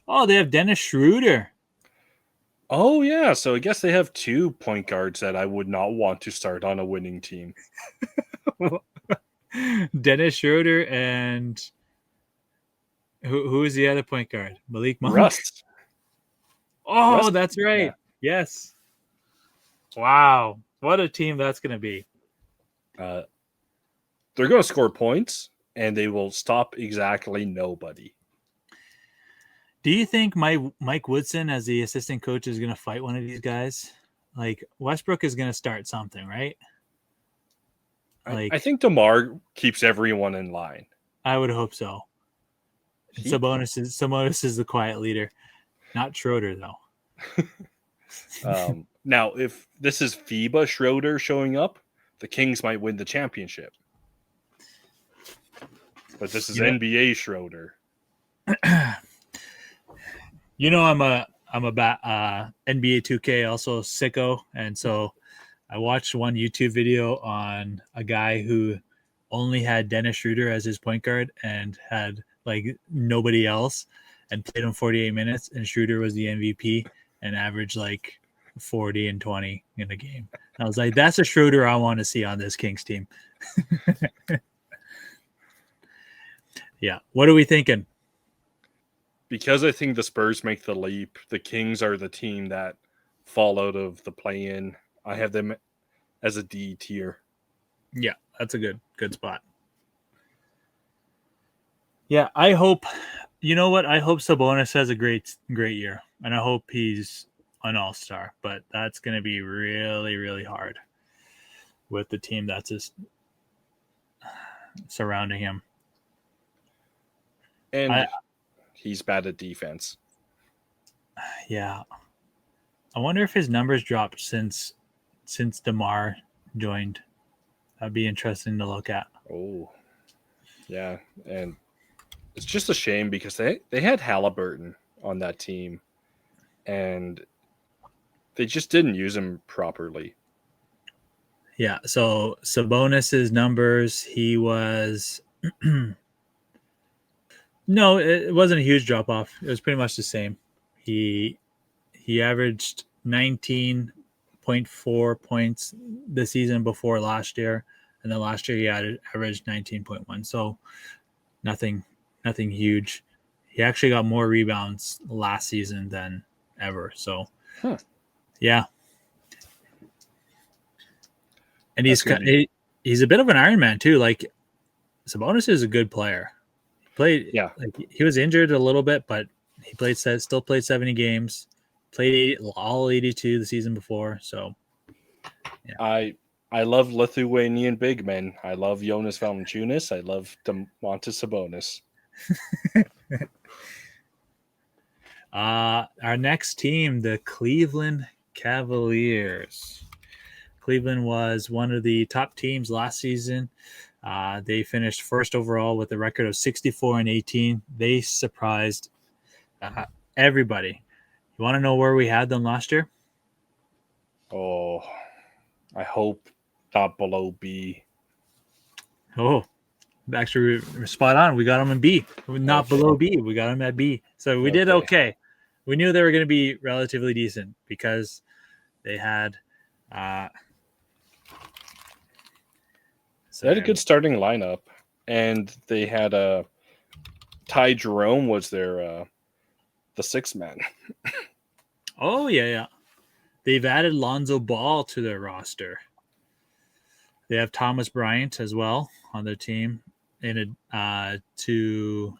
Oh, they have Dennis Schroeder. Oh, yeah. So I guess they have 2 point guards that I would not want to start on a winning team. Dennis Schroeder and who is the other point guard? Malik Monk. Rust. Oh, Rust? that's right. Yeah. Yes. Wow. What a team that's going to be. They're going to score points, and they will stop exactly nobody. Do you think Mike Woodson, as the assistant coach, is going to fight one of these guys? Like Westbrook is going to start something, right? I think DeMar keeps everyone in line. I would hope so. Sabonis is the quiet leader, not Schroeder though. Now, if this is FIBA Schroeder showing up, the Kings might win the championship. But this is NBA Schroeder. You know, I'm a NBA 2K also sicko, and so I watched one YouTube video on a guy who only had Dennis Schroeder as his point guard and had like nobody else, and played him 48 minutes, and Schroeder was the MVP and averaged like 40 and 20 in a game. I was like, that's a Schroeder I want to see on this Kings team. Yeah. What are we thinking? Because I think the Spurs make the leap, the Kings are the team that fall out of the play-in. I have them as a D tier. Yeah, that's a good spot. Yeah, I hope, you know what? I hope Sabonis has a great year, and I hope he's an all-star, but that's going to be really, really hard with the team that's just surrounding him. And he's bad at defense. Yeah. I wonder if his numbers dropped since DeMar joined. That'd be interesting to look at. Oh, yeah. And it's just a shame because they had Halliburton on that team, and they just didn't use him properly. Yeah, so Sabonis's numbers, he was no, it wasn't a huge drop off. It was pretty much the same. He averaged 19.4 points the season before last year, and then last year he averaged 19.1. So nothing huge. He actually got more rebounds last season than ever. So, yeah. And he's a bit of an Iron Man too. Like Sabonis is a good player. He played, like he was injured a little bit, but he still played 70 games. Played all 82 the season before. So, yeah. I love Lithuanian big men. I love Jonas Valanciunas. I love Domantas Sabonis. Our next team, the Cleveland Cavaliers. Cleveland was one of the top teams last season. They finished first overall with a record of 64-18. They surprised everybody. You want to know where we had them last year? Oh, I hope not below B. Oh, actually, we're spot on. We got them in B, not below B. We got them at B. So we did okay. We knew they were going to be relatively decent because they had they had a good starting lineup, and they had Ty Jerome was their the sixth man. Oh yeah. They've added Lonzo Ball to their roster. They have Thomas Bryant as well on their team to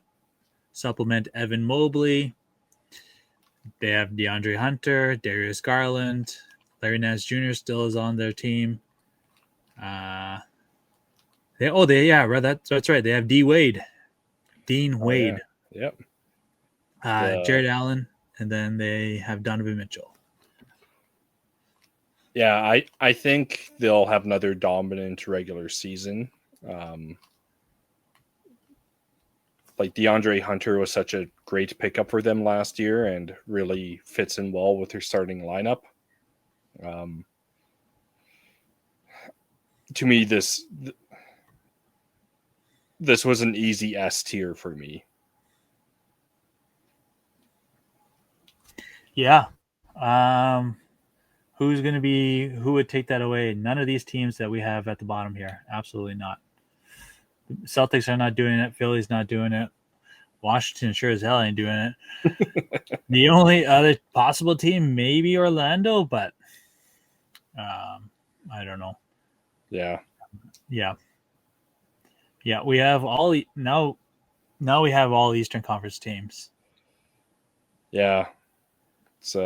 supplement Evan Mobley. They have DeAndre Hunter, Darius Garland, Larry Nance Jr. still is on their team. That's right. They have Dean Wade. Yeah. Yep. Jared Allen, and then they have Donovan Mitchell. Yeah, I think they'll have another dominant regular season. Like DeAndre Hunter was such a great pickup for them last year and really fits in well with their starting lineup. To me, this was an easy S tier for me. Yeah. Who would take that away? None of these teams that we have at the bottom here. Absolutely not. Celtics are not doing it. Philly's not doing it. Washington sure as hell ain't doing it. The only other possible team, maybe Orlando, but I don't know. Yeah. We have all now we have all Eastern Conference teams. Yeah. It's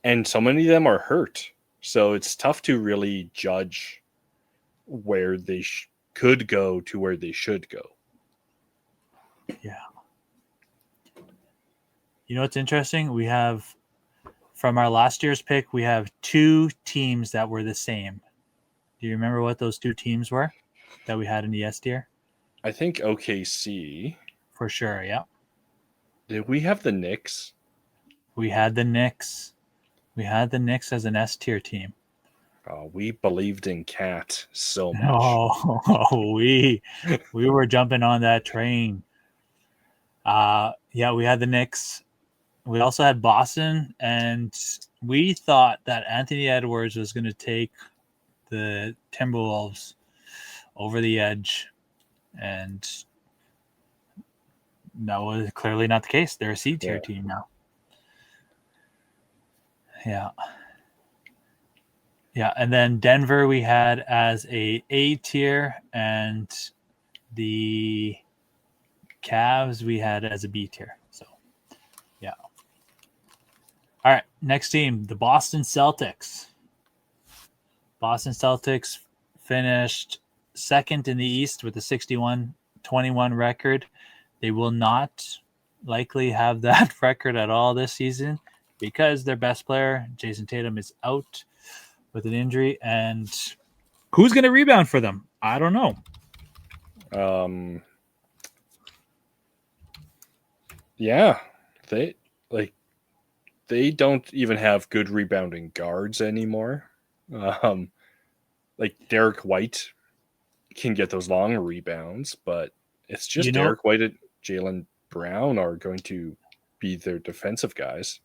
and so many of them are hurt. So it's tough to really judge where they could go to where they should go. Yeah. You know what's interesting? We have, from our last year's pick, we have two teams that were the same. Do you remember what those two teams were that we had in the S tier? I think OKC. For sure, yeah. Did we have the Knicks? We had the Knicks. We had the Knicks as an S tier team. We believed in Cat so much. We were jumping on that train. We had the Knicks. We also had Boston, and we thought that Anthony Edwards was going to take the Timberwolves over the edge, and that was clearly not the case. They're a C tier team now. Yeah, and then Denver we had as A tier, and the Cavs we had as a B tier. So, yeah. All right, next team, the Boston Celtics. Boston Celtics finished second in the East with a 61-21 record. They will not likely have that record at all this season because their best player, Jason Tatum, is out with an injury. And who's going to rebound for them? I don't know. Yeah, they don't even have good rebounding guards anymore. Like Derek White can get those long rebounds, but it's just Derek White and Jaylen Brown are going to be their defensive guys.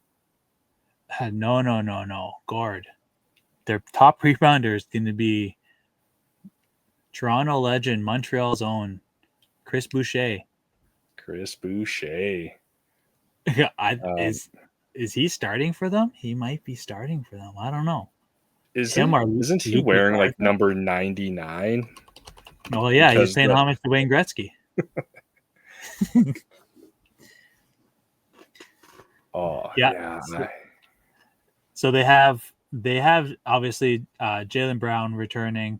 No. Guard. Their top rebounder is going to be Toronto legend, Montreal's own Chris Boucher. Chris Boucher. Yeah, is he starting for them? He might be starting for them. I don't know. Isn't he Luke wearing Garza? like number 99? Oh yeah, he's Because paying homage to Wayne Gretzky. Oh Yeah. yeah. So they have obviously Jaylen Brown returning,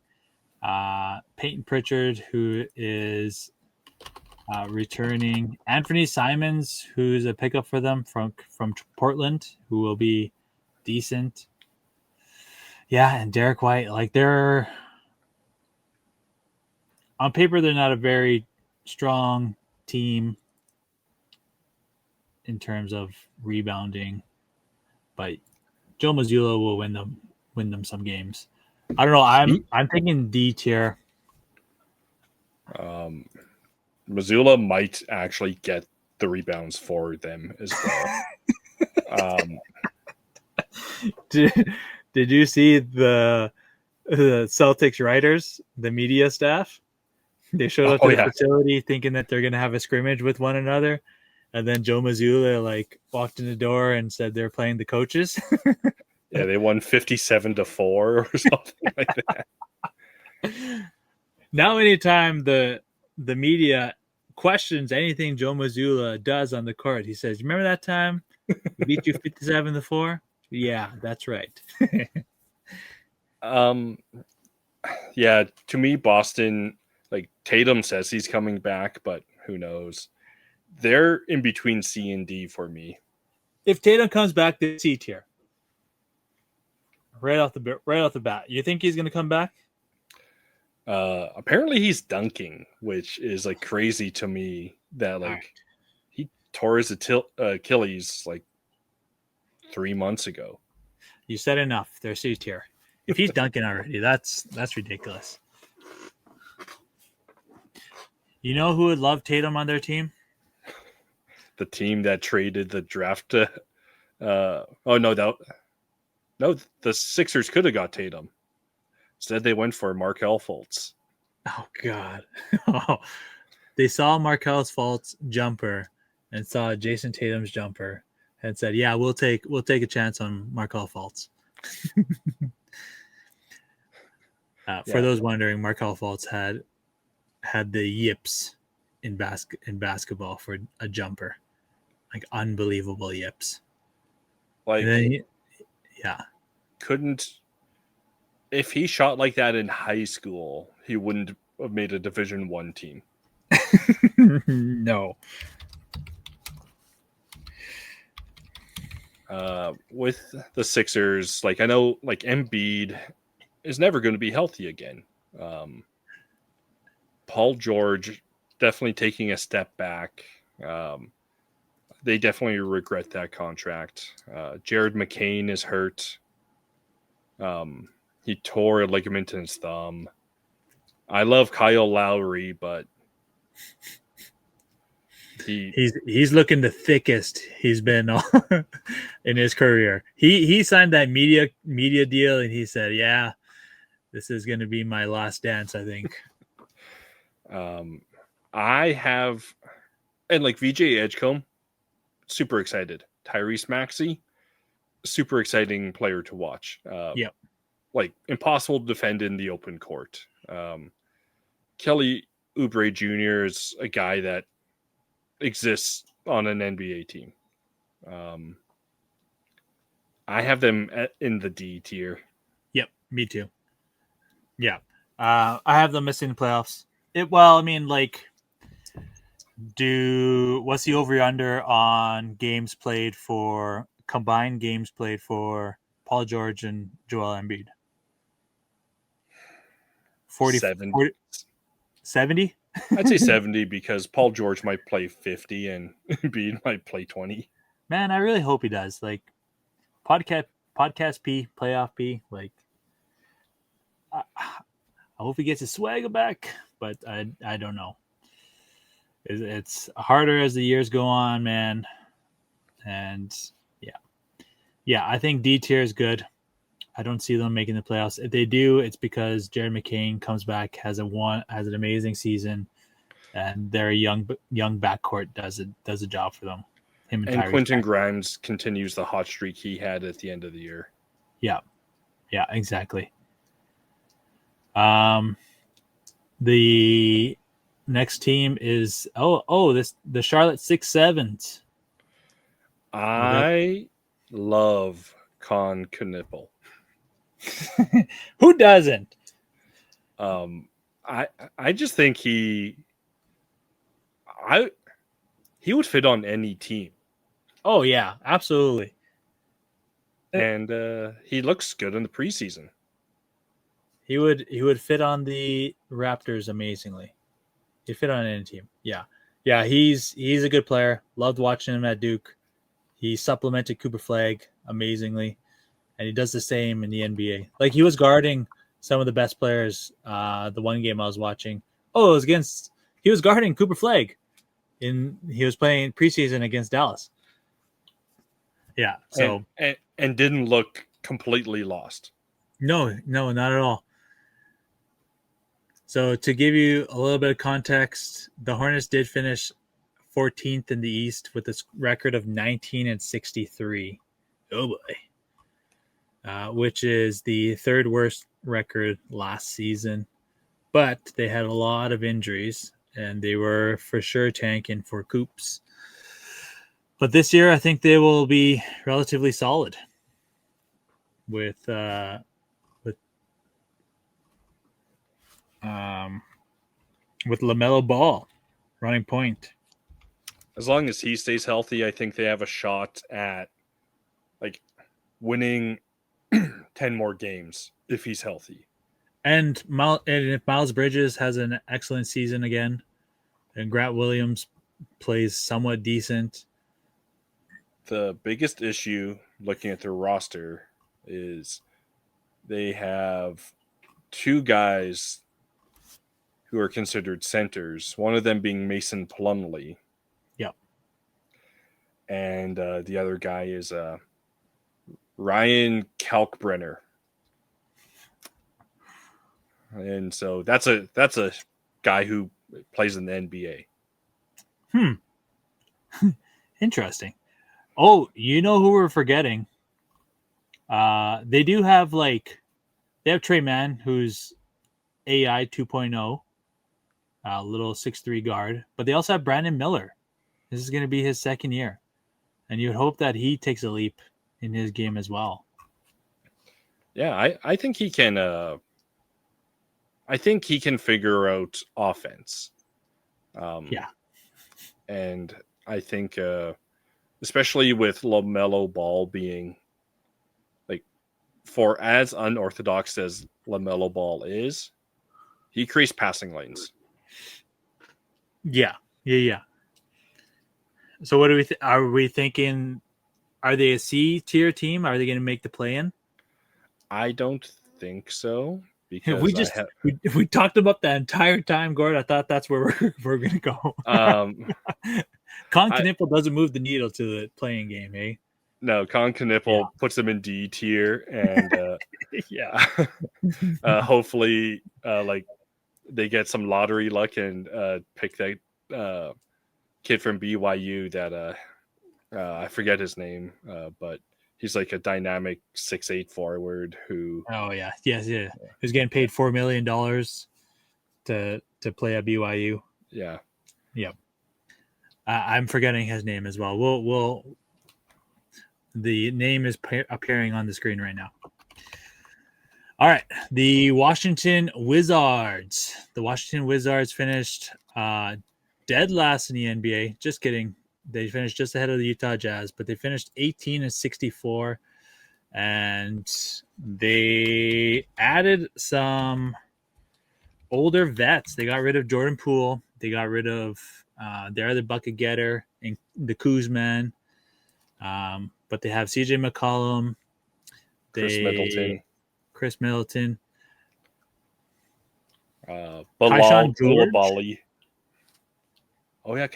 Peyton Pritchard, who is returning, Anthony Simons, who's a pickup for them from Portland, who will be decent. Yeah, and Derek White, like they're on paper, they're not a very strong team in terms of rebounding, but Joe Mazzulla will win them some games. I don't know. I'm thinking D tier. Missoula might actually get the rebounds for them as well. Did you see the Celtics writers, the media staff? They showed up to the facility thinking that they're going to have a scrimmage with one another. And then Joe Mazzulla like walked in the door and said they're playing the coaches. Yeah, they won 57-4 or something like that. Now, anytime the media questions anything Joe Mazzulla does on the court, he says, "Remember that time we beat you 57-4? Yeah, that's right." Yeah, to me, Boston, like Tatum says he's coming back, but who knows? They're in between C and D for me. If Tatum comes back, the C tier. Right off the bat. You think he's going to come back? Apparently he's dunking, which is like crazy to me that like he tore his Achilles like 3 months ago. You said enough. They're C tier. If he's dunking already, that's ridiculous. You know who would love Tatum on their team? The team that traded the draft. The Sixers could have got Tatum. Instead, they went for Markelle Fultz. Oh God! They saw Markelle's Fultz jumper and saw Jason Tatum's jumper and said, "Yeah, we'll take a chance on Markelle Fultz." For those wondering, Markelle Fultz had the yips in basketball for a jumper, like unbelievable yips. Like, yeah, couldn't. If he shot like that in high school, he wouldn't have made a Division I team. No. With the Sixers, like I know, like Embiid is never going to be healthy again. Paul George definitely taking a step back. They definitely regret that contract. Jared McCain is hurt. He tore a ligament in his thumb. I love Kyle Lowry, but he's looking the thickest he's been in his career. He signed that media deal, and he said, "Yeah, this is going to be my last dance, I think." I have, and like VJ Edgecombe, super excited. Tyrese Maxey, super exciting player to watch. Yep. Like impossible to defend in the open court. Kelly Oubre Jr. is a guy that exists on an NBA team. I have them in the D tier. Yep, me too. Yeah, I have them missing the playoffs. What's the over under on combined games played for Paul George and Joel Embiid? 70? I'd say 70 because Paul George might play 50 and Embiid might play 20. Man, I really hope he does. Like podcast P, playoff P. Like, I hope he gets his swagger back, but I don't know. It's harder as the years go on, man. And yeah, I think D tier is good. I don't see them making the playoffs. If they do, it's because Jared McCain comes back, has an amazing season, and their young backcourt does a job for them. Him and Tyrese Quentin Maxey. Grimes continues the hot streak he had at the end of the year. Yeah, exactly. The next team is the Charlotte 6-7s. I love Con Knipple. Who doesn't? I just think he would fit on any team. Oh yeah, absolutely. And he looks good in the preseason. He would fit on the Raptors amazingly. He'd fit on any team. Yeah. He's a good player. Loved watching him at Duke. He supplemented Cooper Flag amazingly, and he does the same in the NBA. Like he was guarding some of the best players. The one game I was watching, he was guarding Cooper Flag. He was playing preseason against Dallas. Yeah. So and didn't look completely lost. No, not at all. So to give you a little bit of context, the Hornets did finish 14th in the East with a record of 19-63. Oh boy. Which is the third worst record last season. But they had a lot of injuries, and they were for sure tanking for Coops. But this year, I think they will be relatively solid with LaMelo Ball running point. As long as he stays healthy, I think they have a shot at like winning 10 more games if he's healthy. And if Miles Bridges has an excellent season again, and Grant Williams plays somewhat decent. The biggest issue looking at their roster is they have two guys who are considered centers, one of them being Mason Plumlee. Yep. And the other guy is Ryan Kalkbrenner. And so that's a guy who plays in the NBA. Interesting. Oh, you know who we're forgetting? They do have they have Trey Mann, who's AI 2.0, little 6'3" guard, but they also have Brandon Miller. This is going to be his second year, and you would hope that he takes a leap in his game as well. Yeah, I think he can. I think he can figure out offense. And I think, especially with LaMelo Ball being for as unorthodox as LaMelo Ball is, he creates passing lanes. Yeah. So what do we are we thinking? Are they a C tier team? Are they going to make the play-in? I don't think so, because we talked about that entire time, Gord. I thought that's where we're going to go. Con Knipple doesn't move the needle to the playing game, eh? No, Con Knipple puts them in D tier, and hopefully, they get some lottery luck and pick that kid from BYU that I forget his name, but he's like a dynamic 6'8" forward who. Oh yeah, yes. Who's getting paid $4 million to play at BYU? Yeah. Yep. I'm forgetting his name as well. We'll the name is appearing on the screen right now. All right, the Washington Wizards. The Washington Wizards finished dead last in the NBA. Just kidding. They finished just ahead of the Utah Jazz, but they finished 18-64, and they added some older vets. They got rid of Jordan Poole. They got rid of their other bucket getter and the Kuzman. But they have CJ McCollum. Chris Middleton. Bilal Coulibaly. Oh yeah,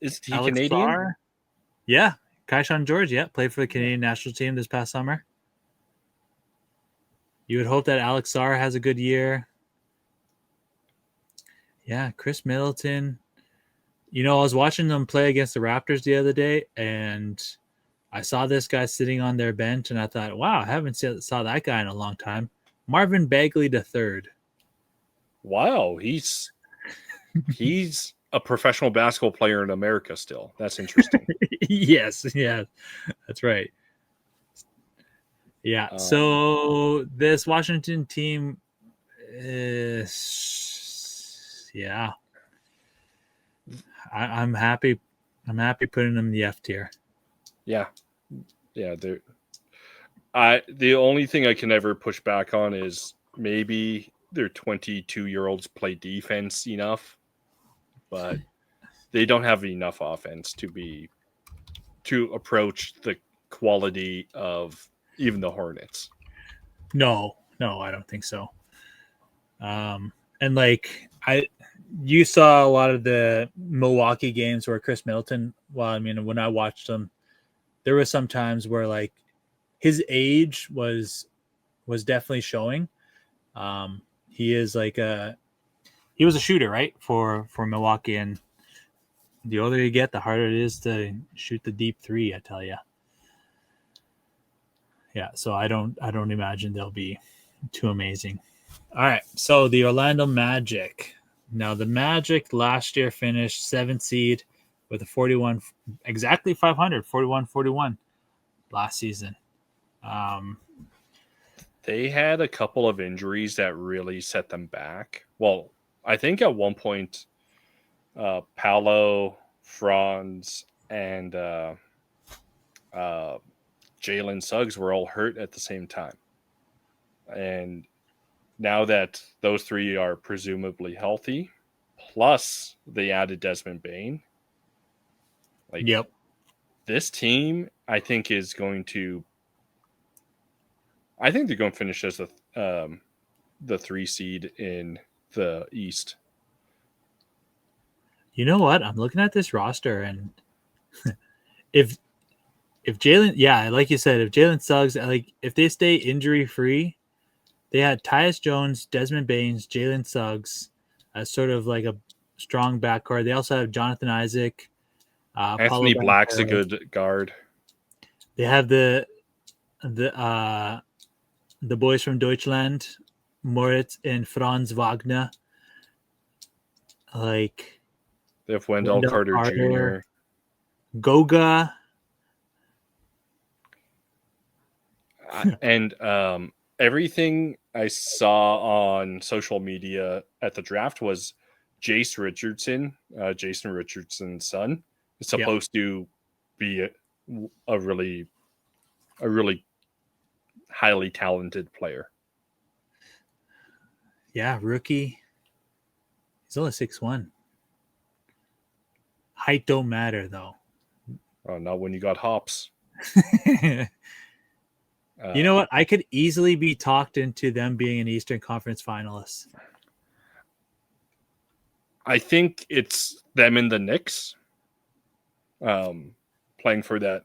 is he Alex Canadian? Sarr? Yeah, Kaishan George. Yeah, played for the Canadian national team this past summer. You would hope that Alex Sarr has a good year. Yeah, Chris Middleton. I was watching them play against the Raptors the other day, and I saw this guy sitting on their bench, and I thought, wow, I haven't saw that guy in a long time. Marvin Bagley III. Wow, he's a professional basketball player in America still. That's interesting. Yes, that's right. Yeah. So this Washington team is, I'm happy. I'm happy putting them in the F tier. Yeah. The only thing I can ever push back on is maybe their 22-year-olds play defense enough, but they don't have enough offense to approach the quality of even the Hornets. No, I don't think so. And like you saw a lot of the Milwaukee games where Chris Middleton. Well, I mean, when I watched them, there were some times where like his age was definitely showing. He is like he was a shooter, right, for Milwaukee, and the older you get, the harder it is to shoot the deep three. I tell you. Yeah, so I don't imagine they'll be too amazing. All right, so the Orlando Magic. Now the Magic last year finished 7th seed with a 41, exactly 500, 41-41 last season. They had a couple of injuries that really set them back. Well, I think at one point, Paolo, Franz, and Jalen Suggs were all hurt at the same time. And now that those three are presumably healthy, plus they added Desmond Bain, Yep. This team, I think, is going to. I think they're going to finish as the 3 seed in the East. You know what? I'm looking at this roster, and if Jalen, like you said, if Jalen Suggs, like if they stay injury free, they had Tyus Jones, Desmond Baines, Jalen Suggs as sort of like a strong backcourt. They also have Jonathan Isaac, Anthony Paulo Black's a Banchero. good guard. They have the boys from Deutschland, Moritz and Franz Wagner. Like They have Wendell Carter Jr. Goga. And everything I saw on social media at the draft was Jason Richardson's son, is supposed to be a really highly talented player. Yeah, rookie. He's only 6'1". Height don't matter though. Oh, not when you got hops. You know what? I could easily be talked into them being an Eastern Conference finalist. I think it's them and the Knicks playing for that.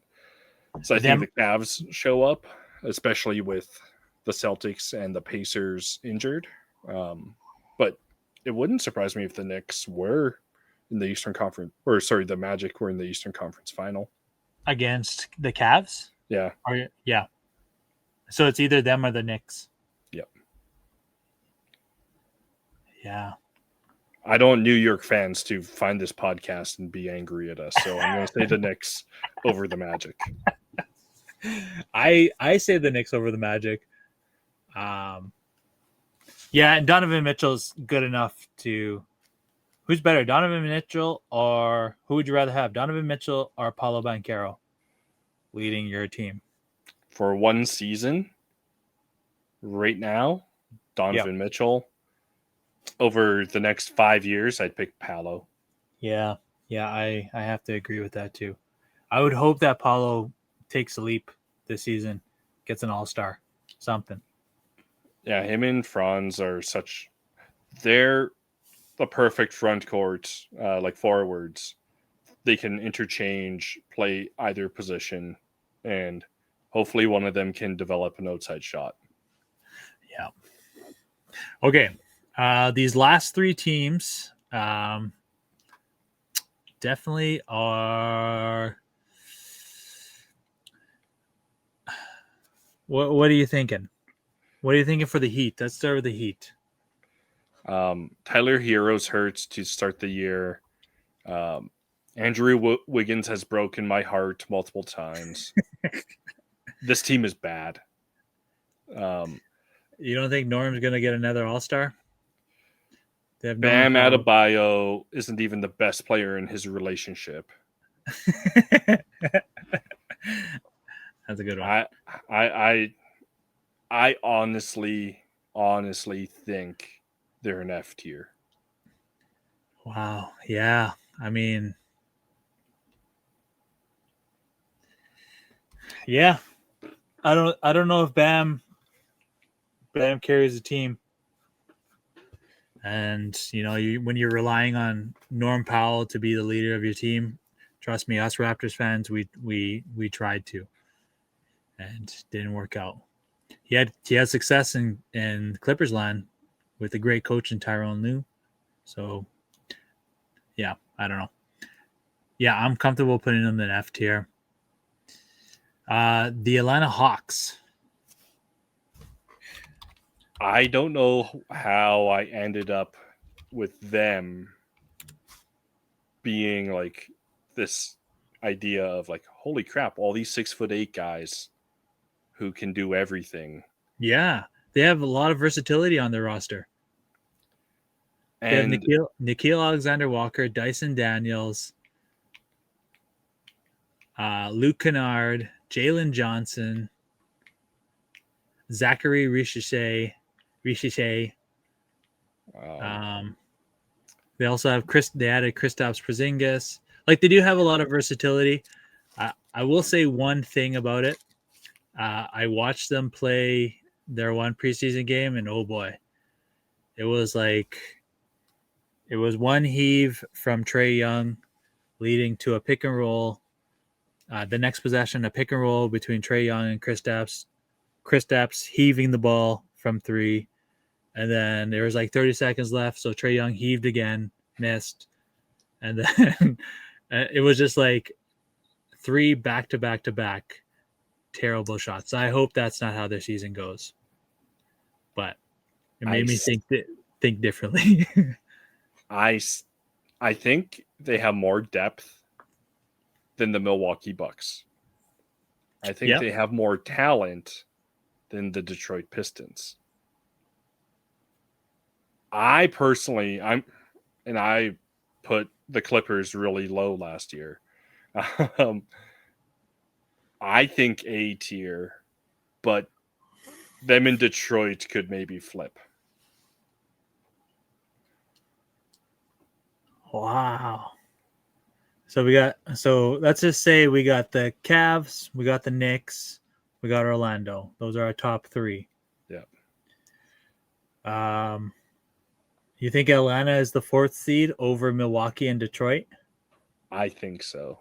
So I think the Cavs show up, especially with the Celtics and the Pacers injured. But it wouldn't surprise me if the Knicks were in the Eastern Conference, the Magic were in the Eastern Conference final. Against the Cavs? Yeah. Yeah. So it's either them or the Knicks. Yep. Yeah. I don't want New York fans to find this podcast and be angry at us. So I'm going to say the Knicks over the Magic. I say the Knicks over the Magic. And Donovan Mitchell's good enough to. Who's better, Donovan Mitchell, or who would you rather have, Donovan Mitchell or Paulo Banchero leading your team? For one season, right now, Donovan Mitchell. Over the next 5 years, I'd pick Paolo. Yeah, I have to agree with that too. I would hope that Paulo takes a leap this season, gets an all-star, something. Yeah, him and Franz are they're the perfect front court, like forwards. They can interchange, play either position, and hopefully one of them can develop an outside shot. Yeah. Okay. These last 3 teams, definitely are. What are you thinking? What are you thinking for the Heat? Let's start with the Heat. Tyler Hero's hurts to start the year. Andrew Wiggins has broken my heart multiple times. This team is bad. You don't think Norm's going to get another All-Star? They have Norm Bam Powell. Adebayo isn't even the best player in his relationship. That's a good one. I honestly think they're an F tier. Wow. Yeah. I mean, yeah. I don't know if Bam carries the team. And when you're relying on Norm Powell to be the leader of your team, trust me, us Raptors fans, we tried to, and didn't work out. He had success in Clippers land with a great coach in Tyronn Lue. So yeah, I don't know. Yeah, I'm comfortable putting them in F tier. The Atlanta Hawks. I don't know how I ended up with them being like this idea of like, holy crap, all these 6'8" guys who can do everything. Yeah, they have a lot of versatility on their roster. They have And Nickeil Alexander-Walker, Dyson Daniels, Luke Kennard, Jalen Johnson, Zachary Richiche. They also have They added Kristaps Porzingis. Like, they do have a lot of versatility. I will say one thing about it. I watched them play their one preseason game, and oh boy, it was one heave from Trae Young, leading to a pick and roll. The next possession, a pick and roll between Trae Young and Kristaps. Kristaps heaving the ball from three, and then there was like 30 seconds left, so Trae Young heaved again, missed, and then it was just like 3 back-to-back-to-back terrible shots. I hope that's not how their season goes, but it made me think differently. I think they have more depth than the Milwaukee Bucks. I think Yep. they have more talent than the Detroit Pistons. I personally, I put the Clippers really low last year. I think A tier, but them in Detroit could maybe flip. Wow. So let's just say we got the Cavs, we got the Knicks, we got Orlando. Those are our top 3. Yeah. You think Atlanta is the 4th seed over Milwaukee and Detroit? I think so.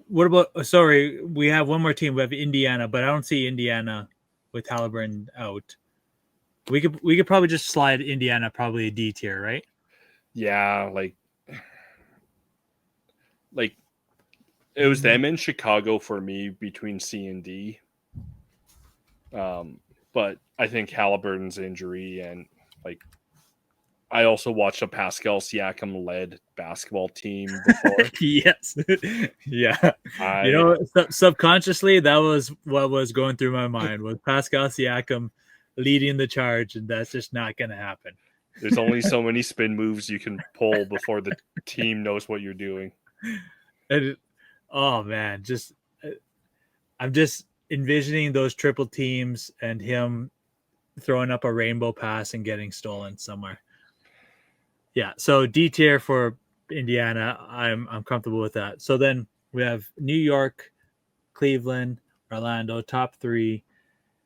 What about? Sorry, we have one more team. We have Indiana, but I don't see Indiana with Halliburton out. We could probably just slide Indiana probably a D tier, right? Yeah, like it was them in Chicago for me between C and D. But I think Halliburton's injury and like I also watched a Pascal Siakam led basketball team before. Yes. Yeah. Subconsciously, that was what was going through my mind was Pascal Siakam leading the charge, and that's just not going to happen. There's only so many spin moves you can pull before the team knows what you're doing. Oh man, I'm just envisioning those triple teams and him throwing up a rainbow pass and getting stolen somewhere. Yeah, so D tier for Indiana, I'm comfortable with that. So then we have New York, Cleveland, Orlando, top 3,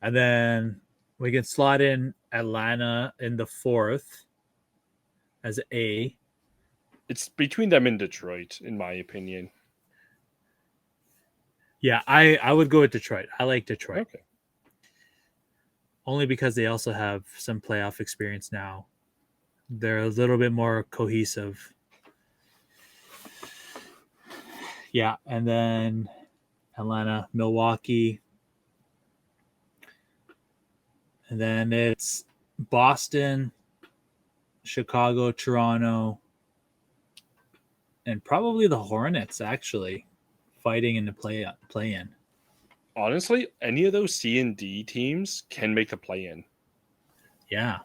and then we can slot in Atlanta in the 4th as A. It's between them and Detroit, in my opinion. Yeah, I would go with Detroit. I like Detroit. Okay. Only because they also have some playoff experience now. They're a little bit more cohesive. Yeah, and then Atlanta, Milwaukee, and then it's Boston, Chicago, Toronto, and probably the Hornets actually fighting in the play-in. Honestly, any of those C and D teams can make the play-in. Yeah.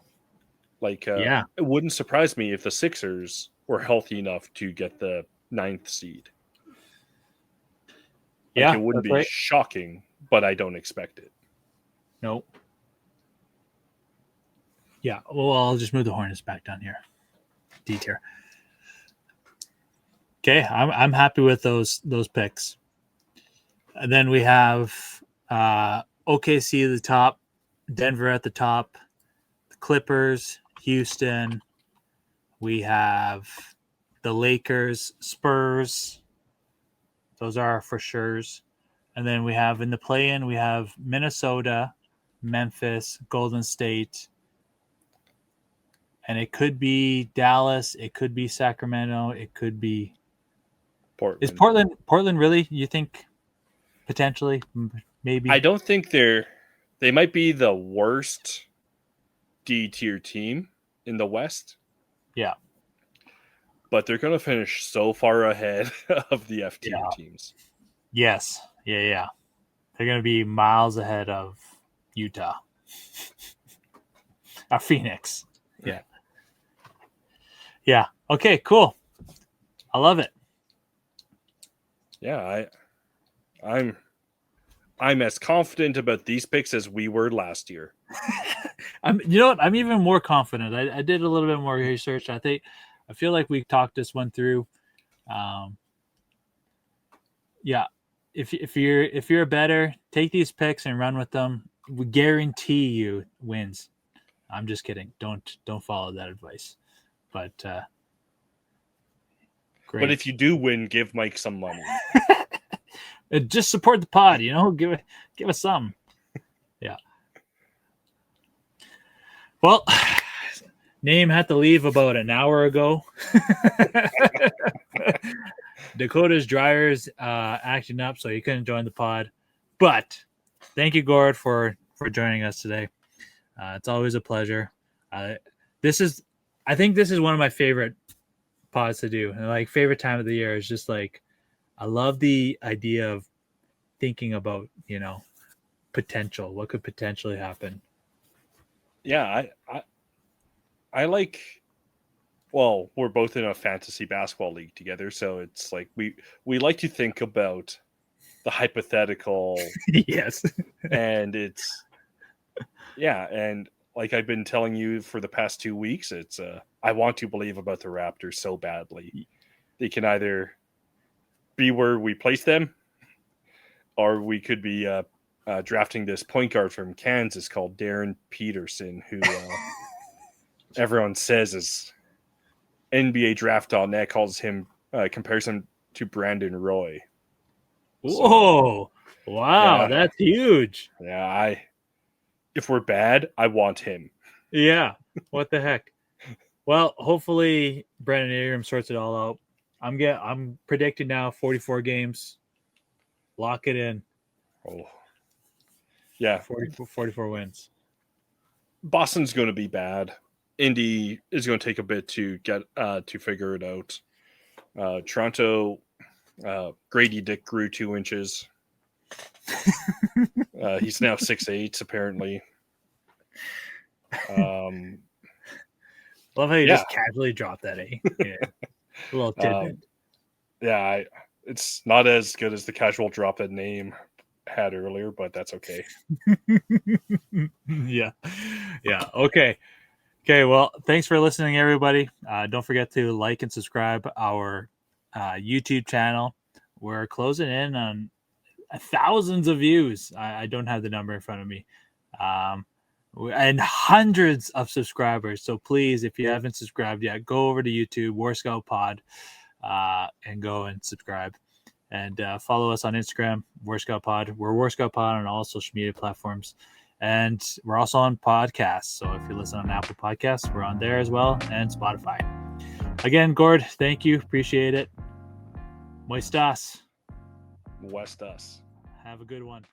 Like, Yeah. it wouldn't surprise me if the Sixers were healthy enough to get the 9th seed. Like, Yeah, it wouldn't that's be right. shocking, but I don't expect it. Nope. Yeah. Well, I'll just move the Hornets back down here. D tier. Okay, I'm happy with those picks. And then we have OKC at the top, Denver at the top, the Clippers, Houston. We have the Lakers, Spurs. Those are for sure's. And then we have in the play-in, we have Minnesota, Memphis, Golden State. And it could be Dallas. It could be Sacramento. It could be Portland. Is Portland really? You think potentially, maybe? I don't think they might be the worst D tier team in the West. Yeah, but they're going to finish so far ahead of the F tier teams. Yes. Yeah. They're going to be miles ahead of Utah. Phoenix. Yeah. Yeah. Okay, cool. I love it. Yeah, I'm as confident about these picks as we were last year. You know what? I'm even more confident. I did a little bit more research. I feel like we talked this one through. Yeah. If you're better, take these picks and run with them. We guarantee you wins. I'm just kidding. Don't follow that advice. But great. But if you do win, give Mike some money. Just support the pod, give us some. Yeah. Well, Name had to leave about an hour ago. Dakota's dryer's acting up, so he couldn't join the pod. But thank you, Gord, for joining us today. It's always a pleasure. I think this is one of my favorite pods to do, and like favorite time of the year is just like I love the idea of thinking about potential, what could potentially happen. Yeah, I like. Well, we're both in a fantasy basketball league together, so it's like we like to think about the hypothetical. Yes, and it's and like I've been telling you for the past 2 weeks, it's I want to believe about the Raptors so badly. They can either be where we place them, or we could be drafting this point guard from Kansas called Darren Peterson, who everyone says is NBA Draft.net calls him compares him to Brandon Roy. Whoa! Wow, that's huge. Yeah, if we're bad, I want him. Yeah, what the heck? Well, hopefully Brandon Ingram sorts it all out. I'm predicting now 44 games. Lock it in. Oh, yeah, 44 wins. Boston's going to be bad. Indy is going to take a bit to get to figure it out. Toronto, Grady Dick grew 2 inches. He's now 6'8", apparently. Love how you just casually dropped that, eh? Yeah. A little tidbit. It's not as good as the casual drop that Name had earlier, but that's okay. Yeah. Okay. Well, thanks for listening, everybody. Don't forget to like and subscribe our YouTube channel. We're closing in on thousands of views. I don't have the number in front of me. And hundreds of subscribers. So please, if you haven't subscribed yet, go over to YouTube, War Scout Pod, and go and subscribe. And follow us on Instagram, War Scout Pod. We're War Scout Pod on all social media platforms. And we're also on podcasts. So if you listen on Apple Podcasts, we're on there as well, and Spotify. Again, Gord, thank you. Appreciate it. Muestas. West us. Have a good one.